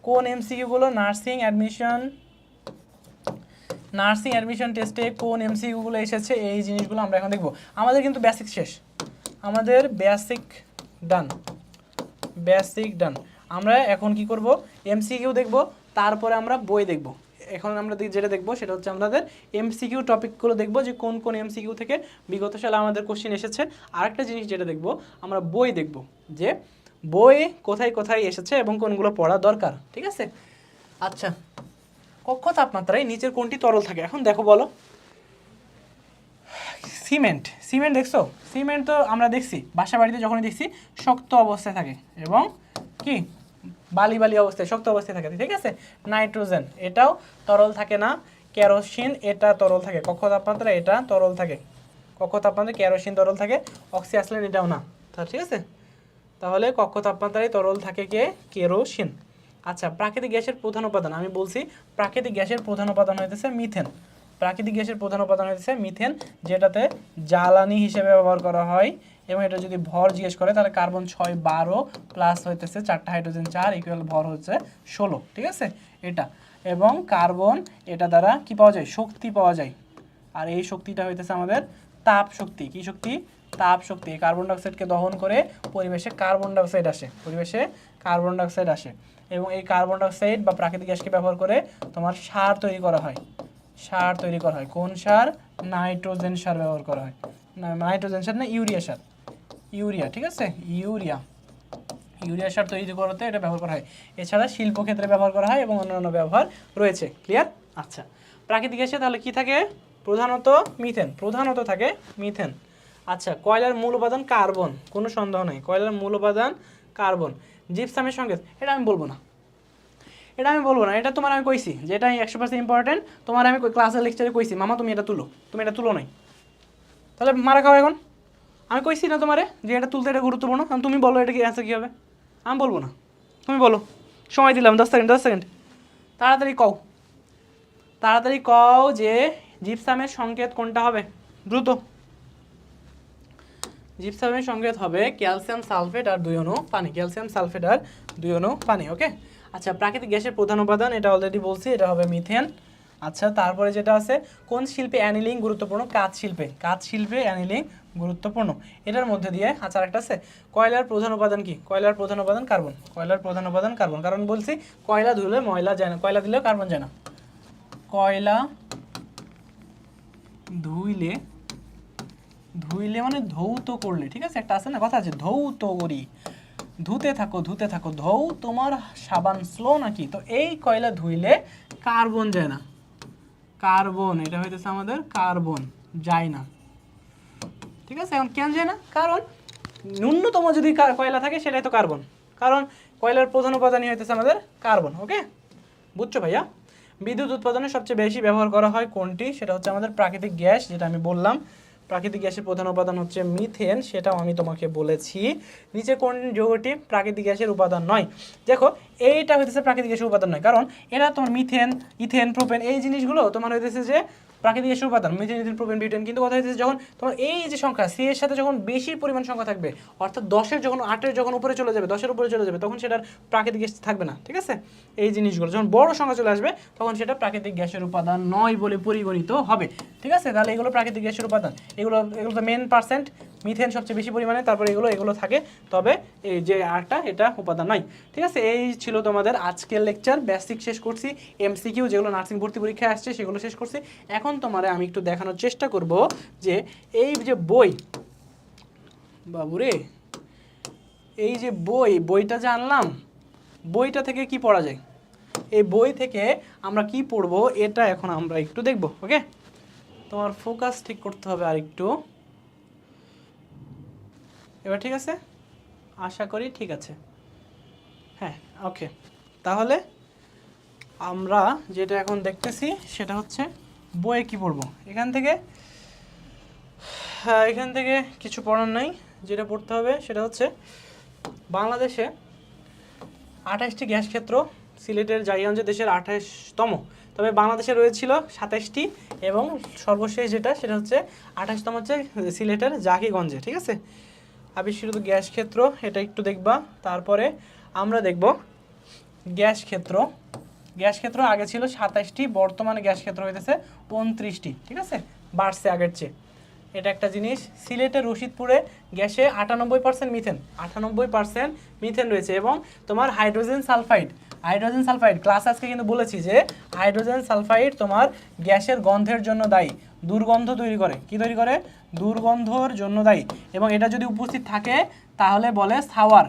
কোন এমসিকিউগুলো নার্সিং অ্যাডমিশন টেস্টে কোন এমসিকিউগুলো এসেছে, এই জিনিসগুলো আমরা এখন দেখব। আমাদের কিন্তু বেসিক শেষ, আমাদের বেসিক ডান। আমরা এখন কি করব? এমসিকিউ দেখব, তারপরে আমরা বই দেখব। এখন আমরা যেটা দেখব সেটা হচ্ছে আমাদের এমসিকিউ টপিকগুলো দেখব, যে কোন কোন এমসিকিউ থেকে বিগত সালে আমাদের কোশ্চেন এসেছে। আরেকটা জিনিস যেটা দেখব, আমরা বই দেখব, যে বই কোথায় কোথায় এসেছে এবং কোনগুলো পড়া দরকার। ঠিক আছে, আচ্ছা, কক্ষ তাপমাত্রায় নিচের কোনটি তরল থাকে? এখন দেখো, বলো। সিমেন্ট দেখছো? সিমেন্ট তো আমরা দেখছি বাসা বাড়িতে, যখন দেখছি শক্ত অবস্থায় থাকে এবং কি বালি অবস্থায়, শক্ত অবস্থায় থাকে। ঠিক আছে, নাইট্রোজেন এটাও তরল থাকে না, কেরোসিন এটা তরল থাকে, কক্ষ তাপমাত্রা এটা তরল থাকে, কেরোসিন তরল থাকে, অক্সিঅ্যাসিলিন এটাও না। ঠিক আছে, তাহলে কক্ষ তাপমাত্রায় তরল থাকে কে? কেরোসিন। আচ্ছা, প্রাকৃতিক গ্যাসের প্রধান উপাদান, আমি বলছি প্রাকৃতিক গ্যাসের প্রধান উপাদান হইতেছে মিথেন, যেটাতে জ্বালানি হিসেবে ব্যবহার করা হয়। এবং এটা যদি ভর জিজ্ঞেস করে তাহলে কার্বন 6 12 প্লাস হইতেছে 4টা হাইড্রোজেন 4 ইকুয়াল ভর হচ্ছে 16। ঠিক আছে, এটা এবং কার্বন এটা দ্বারা কি পাওয়া যায়? শক্তি পাওয়া যায়। আর এই শক্তিটা হইতেছে আমাদের তাপ শক্তি। কি শক্তি? তাপ শক্তি। কার্বন ডাইঅক্সাইডকে দহন করে পরিবেশে কার্বন ডাইঅক্সাইড আসে এবং এই কার্বন ডাইঅক্সাইড বা প্রাকৃতিক গ্যাসকে ব্যবহার করে তোমার সার তৈরি করা হয়। কোন সার? নাইট্রোজেন সার ব্যবহার করা হয়। নাইট্রোজেন সার না, ইউরিয়া। ঠিক আছে, ইউরিয়া সার তৈরি করতে এটা ব্যবহার করা হয়। এছাড়া শিল্পক্ষেত্রে ব্যবহার করা হয় এবং অন্যান্য ব্যবহার রয়েছে। ক্লিয়ার? আচ্ছা, প্রাকৃতিক গ্যাসে তাহলে কি থাকে? প্রধানত থাকে মিথেন। আচ্ছা, কয়লার মূল উপাদান কার্বন, কোনো সন্দেহ নাই, কয়লার মূল উপাদান কার্বন। জিপসামের সংকেত, এটা আমি বলবো না, এটা তোমার আমি কইছি যে এটা 100% ইম্পর্টেন্ট। তোমার আমি ক্লাসের লেকচারে কইছি মামা তুমি এটা তুলো, তুমি এটা তুলো নাই, তাহলে মারা খাও এখন। আমি কইছি না তোমারে যে এটা তুলতে, এটা গুরুত্বপূর্ণ। তুমি বলো এটা কি অ্যান্সার কী হবে, আমি বলবো না, তুমি বলো। সময় দিলাম 10 সেকেন্ড, 10 সেকেন্ড, তাড়াতাড়ি কও যে জিপসামের সংকেত কোনটা হবে, দ্রুত। জিপসামের সংকেত হবে ক্যালসিয়াম সালফেট আর 2 অণু পানি, ক্যালসিয়াম সালফেট আর 2 অণু পানি। ওকে, আচ্ছা, প্রাকৃতিক গ্যাসের প্রধান উপাদান, এটা অলরেডি বলছি, এটা হবে মিথেন। আচ্ছা, তারপরে যেটা আছে, কোন শিল্পে অ্যানিলিং গুরুত্বপূর্ণ, কাঁচ শিল্পে অ্যানিলিং গুরুত্বপূর্ণ। এটার মধ্যে দিয়ে আচ্ছা একটা আছে, কয়লার প্রধান উপাদান কি, কয়লার প্রধান উপাদান কার্বন, কারণ বলছি কয়লা ধুলে ময়লা যায় না, কয়লা দিলেও কার্বন যায় না, কয়লা ধুইলে মানে ধৌত করলে, ঠিক আছে, একটা আছে না কথা আছে, ধৌত করি, ধুতে থাকো, ধৌ তোমার সাবান স্লো নাকি, তো এই কয়লা ধুইলে কার্বন যায় না, এটা হইতেছে আমাদের কার্বন যায় না, ঠিক আছে। এখন কেন যায় না, কারণ ন্যূনতম যদি কয়লা থাকে সেটাই তো কার্বন, কারণ কয়লার প্রধান উপাদানই হইতেছে আমাদের কার্বন। ওকে, বুঝছো ভাইয়া? বিদ্যুৎ উৎপাদনে সবচেয়ে বেশি ব্যবহার করা হয় কোনটি, সেটা হচ্ছে আমাদের প্রাকৃতিক গ্যাস, যেটা আমি বললাম। প্রাকৃতিক গ্যাসের প্রধান উপাদান হচ্ছে মিথেন, সেটাও আমি তোমাকে বলেছি। নিচে কোন যৌগটি প্রাকৃতিক গ্যাসের উপাদান নয়, দেখো এইটা হইতেছে প্রাকৃতিক গ্যাসের উপাদান নয়, কারণ এরা তোমার মিথেন, ইথেন, প্রোপেন এই জিনিসগুলো তোমার হইতেছে যে প্রাকৃতিক গ্যাসের উপাদান, মিথেন, ইথেন, প্রোপেন, বিউটেন। কিন্তু কথা হচ্ছে যখন তোমার এই যে সংখ্যা সি এর সাথে যখন বেশি পরিমাণ সংখ্যা থাকবে, অর্থাৎ 10-এর যখন 8-এর যখন উপরে চলে যাবে, 10-এর উপরে চলে যাবে, তখন সেটার প্রাকৃতিক গ্যাস থাকবে না, ঠিক আছে। এই জিনিসগুলো যখন বড় সংখ্যা চলে আসবে তখন সেটা প্রাকৃতিক গ্যাসের উপাদান নয় বলে পরিগণিত হবে, ঠিক আছে। তাহলে এগুলো প্রাকৃতিক গ্যাসের উপাদান, এগুলো তো মেন পার্সেন্ট, মিথেন সবচেয়ে বেশি পরিমাণে, তারপরে এগুলো থাকে, তবে এই যে আরটা এটা উপাদান নয়, ঠিক আছে। এই ছিল তোমাদের আজকের লেকচার, বেসিক শেষ করছি, এমসিকিউ যেগুলো নার্সিং ভর্তি পরীক্ষায় আসছে সেগুলো শেষ করছি। এখন তোমারে আমি একটু দেখানোর চেষ্টা করব যে এই যে বাবুরে, এই যে বইটা যে আনলাম, বইটা থেকে কি পড়া যায়, এই বই থেকে আমরা কি পড়বো এটা এখন আমরা একটু দেখব। ওকে, তোমার ফোকাস ঠিক করতে হবে আর একটু, এবার ঠিক আছে, আশা করি ঠিক আছে, হ্যাঁ ওকে। তাহলে আমরা যেটা এখন দেখতেছি সেটা হচ্ছে বইয়ে কি পড়বো, এখান থেকে কিছু পড়ার নাই, যেটা পড়তে হবে সেটা হচ্ছে বাংলাদেশে 28টি গ্যাস ক্ষেত্র, সিলেটের জাহিগঞ্জ দেশের 28তম, তবে বাংলাদেশে রয়েছিল 27টি, এবং সর্বশেষ সেটা হচ্ছে 28তম হচ্ছে সিলেটের জাহিগঞ্জে, ঠিক আছে। আবিষ্কৃত গ্যাস ক্ষেত্র এটা একটু দেখবা। তারপরে আমরা দেখব গ্যাস ক্ষেত্র আগে ছিল 27টি, বর্তমানে গ্যাস ক্ষেত্র হইতেছে 29টি, ঠিক আছে, বাড়ছে আগের চেয়ে, এটা একটা জিনিস। সিলেটের রশিদপুরে গ্যাসে 98% মিথেন রয়েছে, এবং তোমার হাইড্রোজেন সালফাইড ক্লাস আজকে কিন্তু বলেছি যে হাইড্রোজেন সালফাইড তোমার গ্যাসের গন্ধের জন্য দায়ী, দুর্গন্ধ তৈরি করে, কি তৈরি করে, দুর্গন্ধর জন্য দায়ী, এবং এটা যদি উপস্থিত থাকে তাহলে বলে সাওয়ার,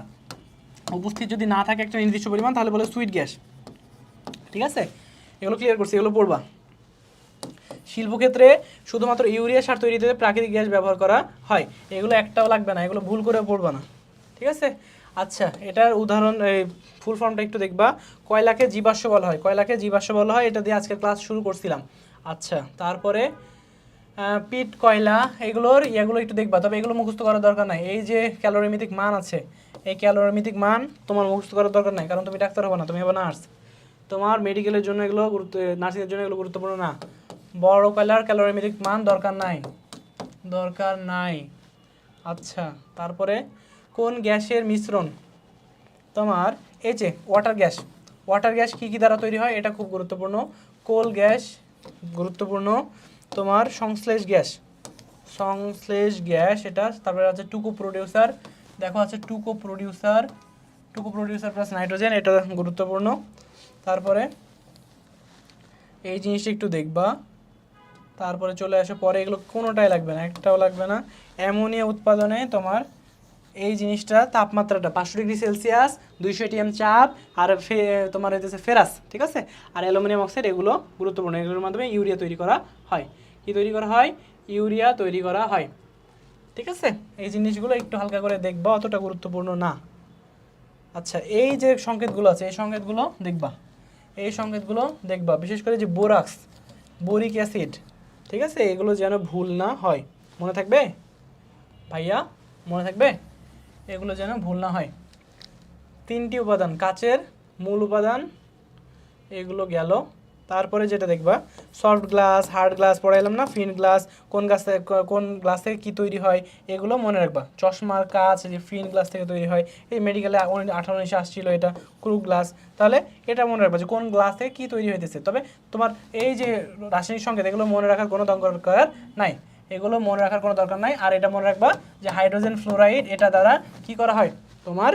উপস্থিত যদি না থাকে একটা নির্দিষ্ট পরিমাণ তাহলে বলে সুইট গ্যাস, ঠিক আছে। এগুলো ক্লিয়ার করছি, এগুলো পড়বা। শিল্পক্ষেত্রে শুধুমাত্র ইউরিয়া সার তৈরিতে প্রাকৃতিক গ্যাস ব্যবহার করা হয়, এগুলো একটাও লাগবে না, এগুলো ভুল করে পড়বা না, ঠিক আছে। আচ্ছা, এটার উদাহরণ, এই ফুল ফর্মটা একটু দেখবা। কয়লাকে জীবাশ্ম বলা হয়, এটা দিয়ে আজকের ক্লাস শুরু করছিলাম। আচ্ছা, তারপরে পিট কয়লা, এগুলো একটু দেখবা, তবে এগুলো মুখস্থ করার দরকার নাই। এই যে ক্যালোরিমিতিক মান আছে, এই ক্যালোরিমিতিক মান তোমার মুখস্থ করার দরকার নাই, কারণ তুমি ডাক্তার হবে না, তুমি হবে নার্স, তোমার মেডিকেলের জন্য এগুলো নার্সিংয়ের জন্য এগুলো গুরুত্বপূর্ণ না। বড় কয়লার ক্যালোরিমেট্রিক মান দরকার নাই। আচ্ছা, তারপরে কোন গ্যাসের মিশ্রণ তোমার এই যে ওয়াটার গ্যাস কী দ্বারা তৈরি হয়, এটা খুব গুরুত্বপূর্ণ। কোল গ্যাস গুরুত্বপূর্ণ, তোমার সংশ্লেষ গ্যাস এটা। তারপরে আছে টুকো প্রডিউসার, দেখো আছে টুকো প্রডিউসার প্লাস নাইট্রোজেন, এটা গুরুত্বপূর্ণ। তারপরে এই জিনিসটা একটু দেখবা, তারপরে চলে আসে পরে, এগুলো কোনোটাই লাগবে না, একটাও লাগবে না। অ্যামোনিয়া উৎপাদনে তোমার এই জিনিসটা তাপমাত্রাটা 500 ডিগ্রি সেলসিয়াস, 200 ATM চাপ, আর তোমার হইতেছে ফেরাস, ঠিক আছে, আর অ্যালুমিনিয়াম অক্সাইড, এগুলো গুরুত্বপূর্ণ। এগুলোর মাধ্যমে ইউরিয়া তৈরি করা হয়, ঠিক ঠিক আছে, এই জিনিসগুলো একটু হালকা করে দেখবা, অতটা গুরুত্বপূর্ণ না। আচ্ছা, এই যে সংকেতগুলো আছে এই সংকেতগুলো দেখবা, এই সংকেতগুলো দেখবা, বিশেষ করে যে বোরাক্স, বোরিক অ্যাসিড, ঠিক আছে, এগুলো যেন ভুল না হয়। মনে থাকবে ভাইয়া, মনে থাকবে, এগুলো যেন ভুল না হয়। 3টি উপাদান, কাচের মূল উপাদান, এগুলো গেল। তারপরে যেটা দেখবা, সফট গ্লাস, হার্ড গ্লাস পড়াইলাম না, ফিন গ্লাস, কোন গ্লাস থেকে কী তৈরি হয় এগুলো মনে রাখবা। চশমার কাচ যে ফিন গ্লাস থেকে তৈরি হয়, এই মেডিকেলে 1819 আসছিল এটা, ক্রু গ্লাস। তাহলে এটা মনে রাখবা যে কোন গ্লাস থেকে কী তৈরি হইতেছে। তবে তোমার এই যে রাসায়নিক সংকেত এগুলো মনে রাখার কোনো দরকার নাই, এগুলো মনে রাখার কোনো দরকার নাই। আর এটা মনে রাখবা যে হাইড্রোজেন ফ্লোরাইড, এটা দ্বারা কি করা হয়, তোমার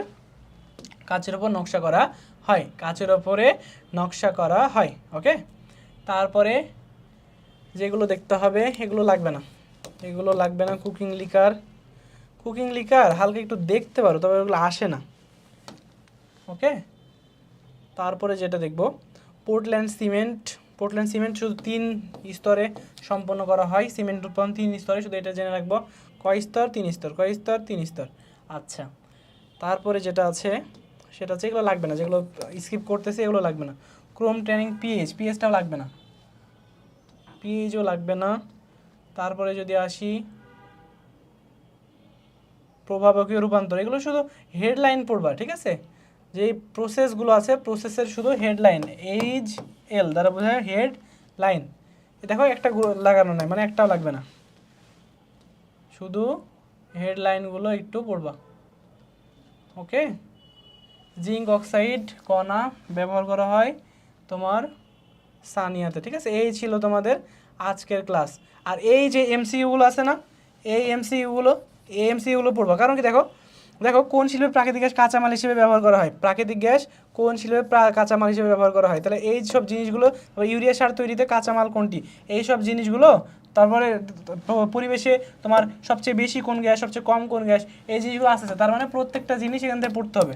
কাচের উপর নকশা করা হয়, কাচের ওপরে নকশা করা হয়। ওকে, তারপরে যেগুলো দেখতে হবে এগুলো লাগবে না, এগুলো লাগবে না। কুকিং লিকার, কুকিং লিকার হালকা একটু দেখতে পারো, তবে এগুলো আসে না। ওকে, তারপরে যেটা দেখব, পোর্টল্যান্ড সিমেন্ট। পোর্টল্যান্ড সিমেন্ট শুধু 3 স্তরে সম্পন্ন করা হয়, সিমেন্ট উৎপাদন 3 স্তরে, শুধু এটা জেনে রাখবো, কয় স্তর, 3 স্তর, কয় স্তর, 3 স্তর। আচ্ছা, তারপরে যেটা আছে সেটা হচ্ছে, এগুলো লাগবে না, যেগুলো স্কিপ করতেছে এগুলো লাগবে না। ক্রোম ট্রেনিং, পিএইচ, পিএইচটাও লাগবে না, পিএইচও লাগবে না। তারপরে যদি আসি, প্রভাবকীয় রূপান্তর, এগুলো শুধু হেডলাইন পড়বা, ঠিক আছে। যেই প্রসেসগুলো আছে প্রসেসের শুধু হেডলাইন, এইচ এল দ্বারা বোঝায় হেড লাইন। দেখো একটা লাগানো নাই, মানে একটাও লাগবে না, শুধু হেডলাইনগুলো একটু পড়বা। ওকে, জিঙ্ক অক্সাইড কণা ব্যবহার করা হয় তোমার সানিয়াতে, ঠিক আছে। এই ছিল তোমাদের আজকের ক্লাস। আর এই যে এমসিইউগুলো আছে না, এই এমসিইউগুলো পড়বা। কারণ কি, দেখো দেখো কোন শিল্পে প্রাকৃতিক গ্যাস কাঁচামাল হিসেবে ব্যবহার করা হয়, প্রাকৃতিক গ্যাস কোন শিল্পে কাঁচামাল হিসেবে ব্যবহার করা হয়। তাহলে এই সব জিনিসগুলো, ইউরিয়া সার তৈরিতে কাঁচামাল কোনটি, এই সব জিনিসগুলো। তারপরে পরিবেশে তোমার সবচেয়ে বেশি কোন গ্যাস, সবচেয়ে কম কোন গ্যাস, এই জিনিসগুলো আসতেছে। তার মানে প্রত্যেকটা জিনিস এখান থেকে পড়তে হবে,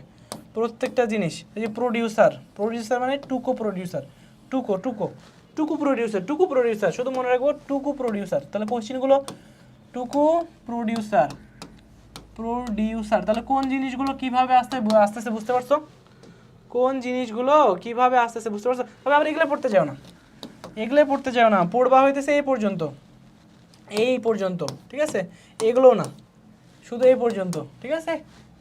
প্রত্যেকটা জিনিস। এই যে প্রডিউসার, প্রডিউসার মানে টুকো প্রডিউসার, টুকো টুকো টুকু প্রডিউসার, টুকু প্রডিউসার, শুধু মনে রাখবো টুকু প্রডিউসার। তাহলে কোশ্চেনগুলো টুকু প্রডিউসার, প্রডিউসার, তাহলে কোন জিনিসগুলো কিভাবে আসতেছে বুঝতে পারছো, কোন জিনিসগুলো কিভাবে আসতেছে বুঝতে পারছো। তবে আবার এগুলো পড়তে যাও না, এগুলো পড়তে যাও না, পড়বা হইতেছে এই পর্যন্ত, এই পর্যন্ত, ঠিক আছে। এগুলো না, শুধু এই পর্যন্ত, ঠিক আছে।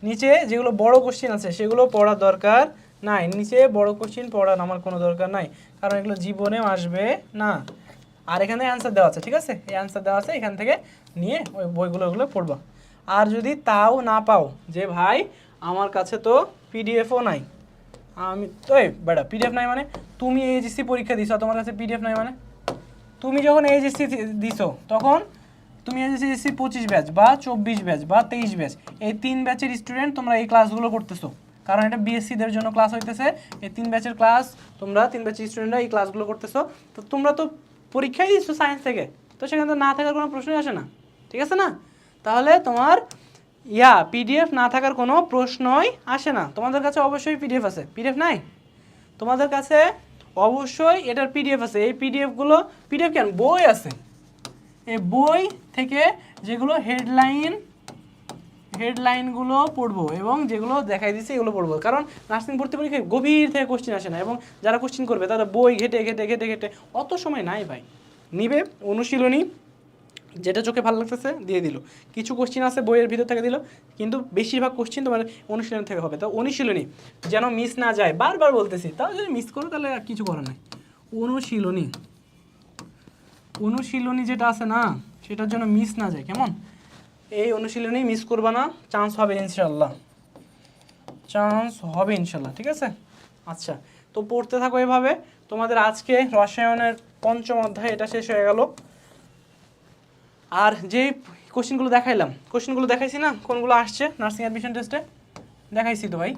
নিচে যেগুলো বড় কোশ্চেন আছে সেগুলো পড়ার দরকার নাই, নিচে বড় কোশ্চেন পড়ার আমার কোনো দরকার নাই, কারণ এগুলো জীবনেও আসবে না। আর এখানে অ্যান্সার দেওয়া আছে, ঠিক আছে, এই অ্যান্সার দেওয়া আছে, এখান থেকে নিয়ে ওই বইগুলো ওগুলো পড়বা। আর যদি তাও না পাও, যে ভাই আমার কাছে তো পিডিএফও নাই, আমি তো বেটা পিডিএফ নাই মানে, তুমি এইচএসসি পরীক্ষা দিছো, তোমার কাছে পিডিএফ নাই মানে, তুমি যখন এইচএসসি দিছো তখন তুমি এইচএসসি 25 ব্যাচ বা 24 ব্যাচ বা 23 ব্যাচ, এই 3 ব্যাচের স্টুডেন্ট তোমরা এই ক্লাসগুলো করতেছো, কারণ এটা বিএসসিদের জন্য ক্লাস হইতেছে। এই 3 ব্যাচের ক্লাস, তোমরা 3 ব্যাচের স্টুডেন্টরা এই ক্লাসগুলো করতেছো। তো তোমরা তো পরীক্ষাই দিচ্ছ সায়েন্স থেকে, তো সেখানে তো না থাকার কোনো প্রশ্নই আসে না, ঠিক আছে না। তাহলে তোমার পিডিএফ না থাকার কোনো প্রশ্নই আসে না। তোমাদের কাছে অবশ্যই পিডিএফ আছে, পিডিএফ নাই তোমাদের কাছে, অবশ্যই এটার পিডিএফ আছে। এই পিডিএফগুলো, পিডিএফ কেন, বই আছে, এই বই থেকে যেগুলো হেডলাইনগুলো পড়বো এবং যেগুলো দেখাই দিচ্ছে এগুলো পড়বো। কারণ নার্সিং ভর্তি পরীক্ষায় গভীর থেকে কোশ্চেন আসে না, এবং যারা কোশ্চেন করবে তারা বই ঘেটে ঘেটে ঘেটে ঘেটে অত সময় নাই ভাই। নিবে অনুশীলনী, যেটা চোখে ভালো লাগতেছে দিয়ে দিল, কিছু কোশ্চেন আছে বইয়ের ভিতর থেকে দিল, কিন্তু বেশিরভাগ কোশ্চেন তোমার অনুশীলনী থেকে হবে। তো অনুশীলনী যেন মিস না যায়, বারবার বলতেছি, তাও যদি মিস করো তাহলে আর কিছু করার নাই। অনুশীলনী, অনুশীলনী যেটা আছে না, সেটার জন্য মিস না যায়, কেমন, এই অনুশীলনী মিস করবা না, চান্স হবে ইনশাল্লাহ, চান্স হবে ইনশাল্লাহ, ঠিক আছে। আচ্ছা, তো পড়তে থাকো এভাবে। তোমাদের আজকে রসায়নের 5ম অধ্যায় এটা শেষ হয়ে গেল। আর যে কোশ্চেনগুলো দেখাইলাম, কোশ্চেনগুলো দেখাইছি না, কোনগুলো আসছে নার্সিং অ্যাডমিশন টেস্টে, দেখাইছি তো ভাই।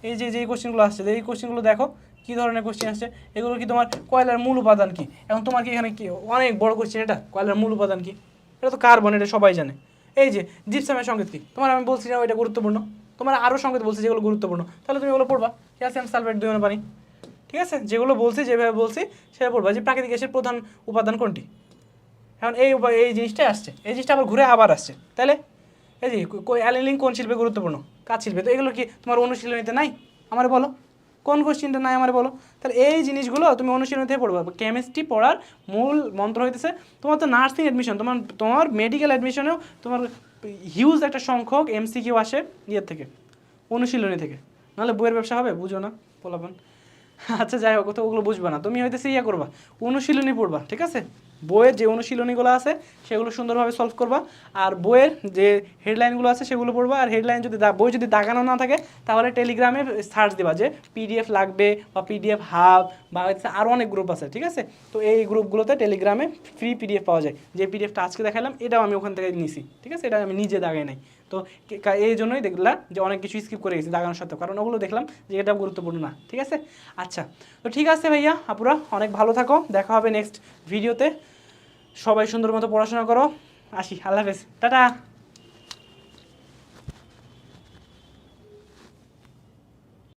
এই যে কোশ্চেনগুলো আসছে, এই কোশ্চেনগুলো দেখো কী ধরনের কোশ্চেন আসছে। এগুলো কি তোমার কয়লার মূল উপাদান কি, এখন তোমার কি এখানে কি অনেক বড় কোশ্চেন, এটা কয়লার মূল উপাদান কি, এটা তো কার্বন, এটা সবাই জানে। এই যে জিপসামের সংকেত কি, তোমার আমি বলছি না ওইটা গুরুত্বপূর্ণ, তোমার আরও সংকেত বলছি যেগুলো গুরুত্বপূর্ণ, তাহলে তুমি ওগুলো পড়বা। ক্যালসিয়াম সালফেট 2 পানি, ঠিক আছে, যেগুলো বলছি যেভাবে বলছি সেটা পড়বা। যে প্রাকৃতিক গ্যাসের প্রধান উপাদান কোনটি, এখন এই জিনিসটাই আসছে, এই জিনিসটা আবার ঘুরে আবার আসছে, তাহলে এই যে অ্যালিলিং কোন শিল্পে গুরুত্বপূর্ণ? কাজ শিল্পে। তো এগুলো কি তোমার অনুশীলনীতে নাই? আমার বলো কোন কোশ্চিনটা নাই আমার বলো। তাহলে এই জিনিসগুলো তুমি অনুশীলনী থেকে পড়বে। কেমিস্ট্রি পড়ার মূল মন্ত্র হইতেছে তোমার তো নার্সিং অ্যাডমিশন, তোমার মেডিকেল অ্যাডমিশনেও তোমার হিউজ একটা সংখ্যক এমসিকিউ আসে ইয়ের থেকে, অনুশীলনী থেকে। নাহলে বইয়ের ব্যবসা হবে? বুঝো না পোলাপান। আচ্ছা যাই হোক, তো ওগুলো বুঝবা না, তুমি হইতেছে ইয়ে করবা, অনুশীলনী পড়বা, ঠিক আছে? বইয়ের যে অনুশীলনীগুলো আছে সেগুলো সুন্দরভাবে সলভ করবা, আর বইয়ের যে হেডলাইনগুলো আছে সেগুলো পড়বা। আর হেডলাইন যদি বই যদি দাগানো না থাকে তাহলে টেলিগ্রামে সার্চ দিবা যে পিডিএফ লাগবে বা পিডিএফ হাব বা হচ্ছে আরও অনেক গ্রুপ আছে, ঠিক আছে? তো এই গ্রুপগুলোতে টেলিগ্রামে ফ্রি পিডিএফ পাওয়া যায়। যে পিডিএফটা আজকে দেখালাম এটাও আমি ওখান থেকে নিছি, ঠিক আছে? এটা আমি নিজে দাগাই নাই। তো এই জন্যই দেখলাম যে অনেক কিছু স্কিপ করে গেছি দাগানোর সাথে, কারণ ওগুলো দেখলাম যে এটা গুরুত্বপূর্ণ না, ঠিক আছে? আচ্ছা, তো ঠিক আছে ভাইয়া আপুরা, অনেক ভালো থাকো, দেখা হবে নেক্সট ভিডিওতে। সবাই সুন্দর মতো পড়াশোনা করো, আসি, আল্লাহ হাফেজ, টাটা।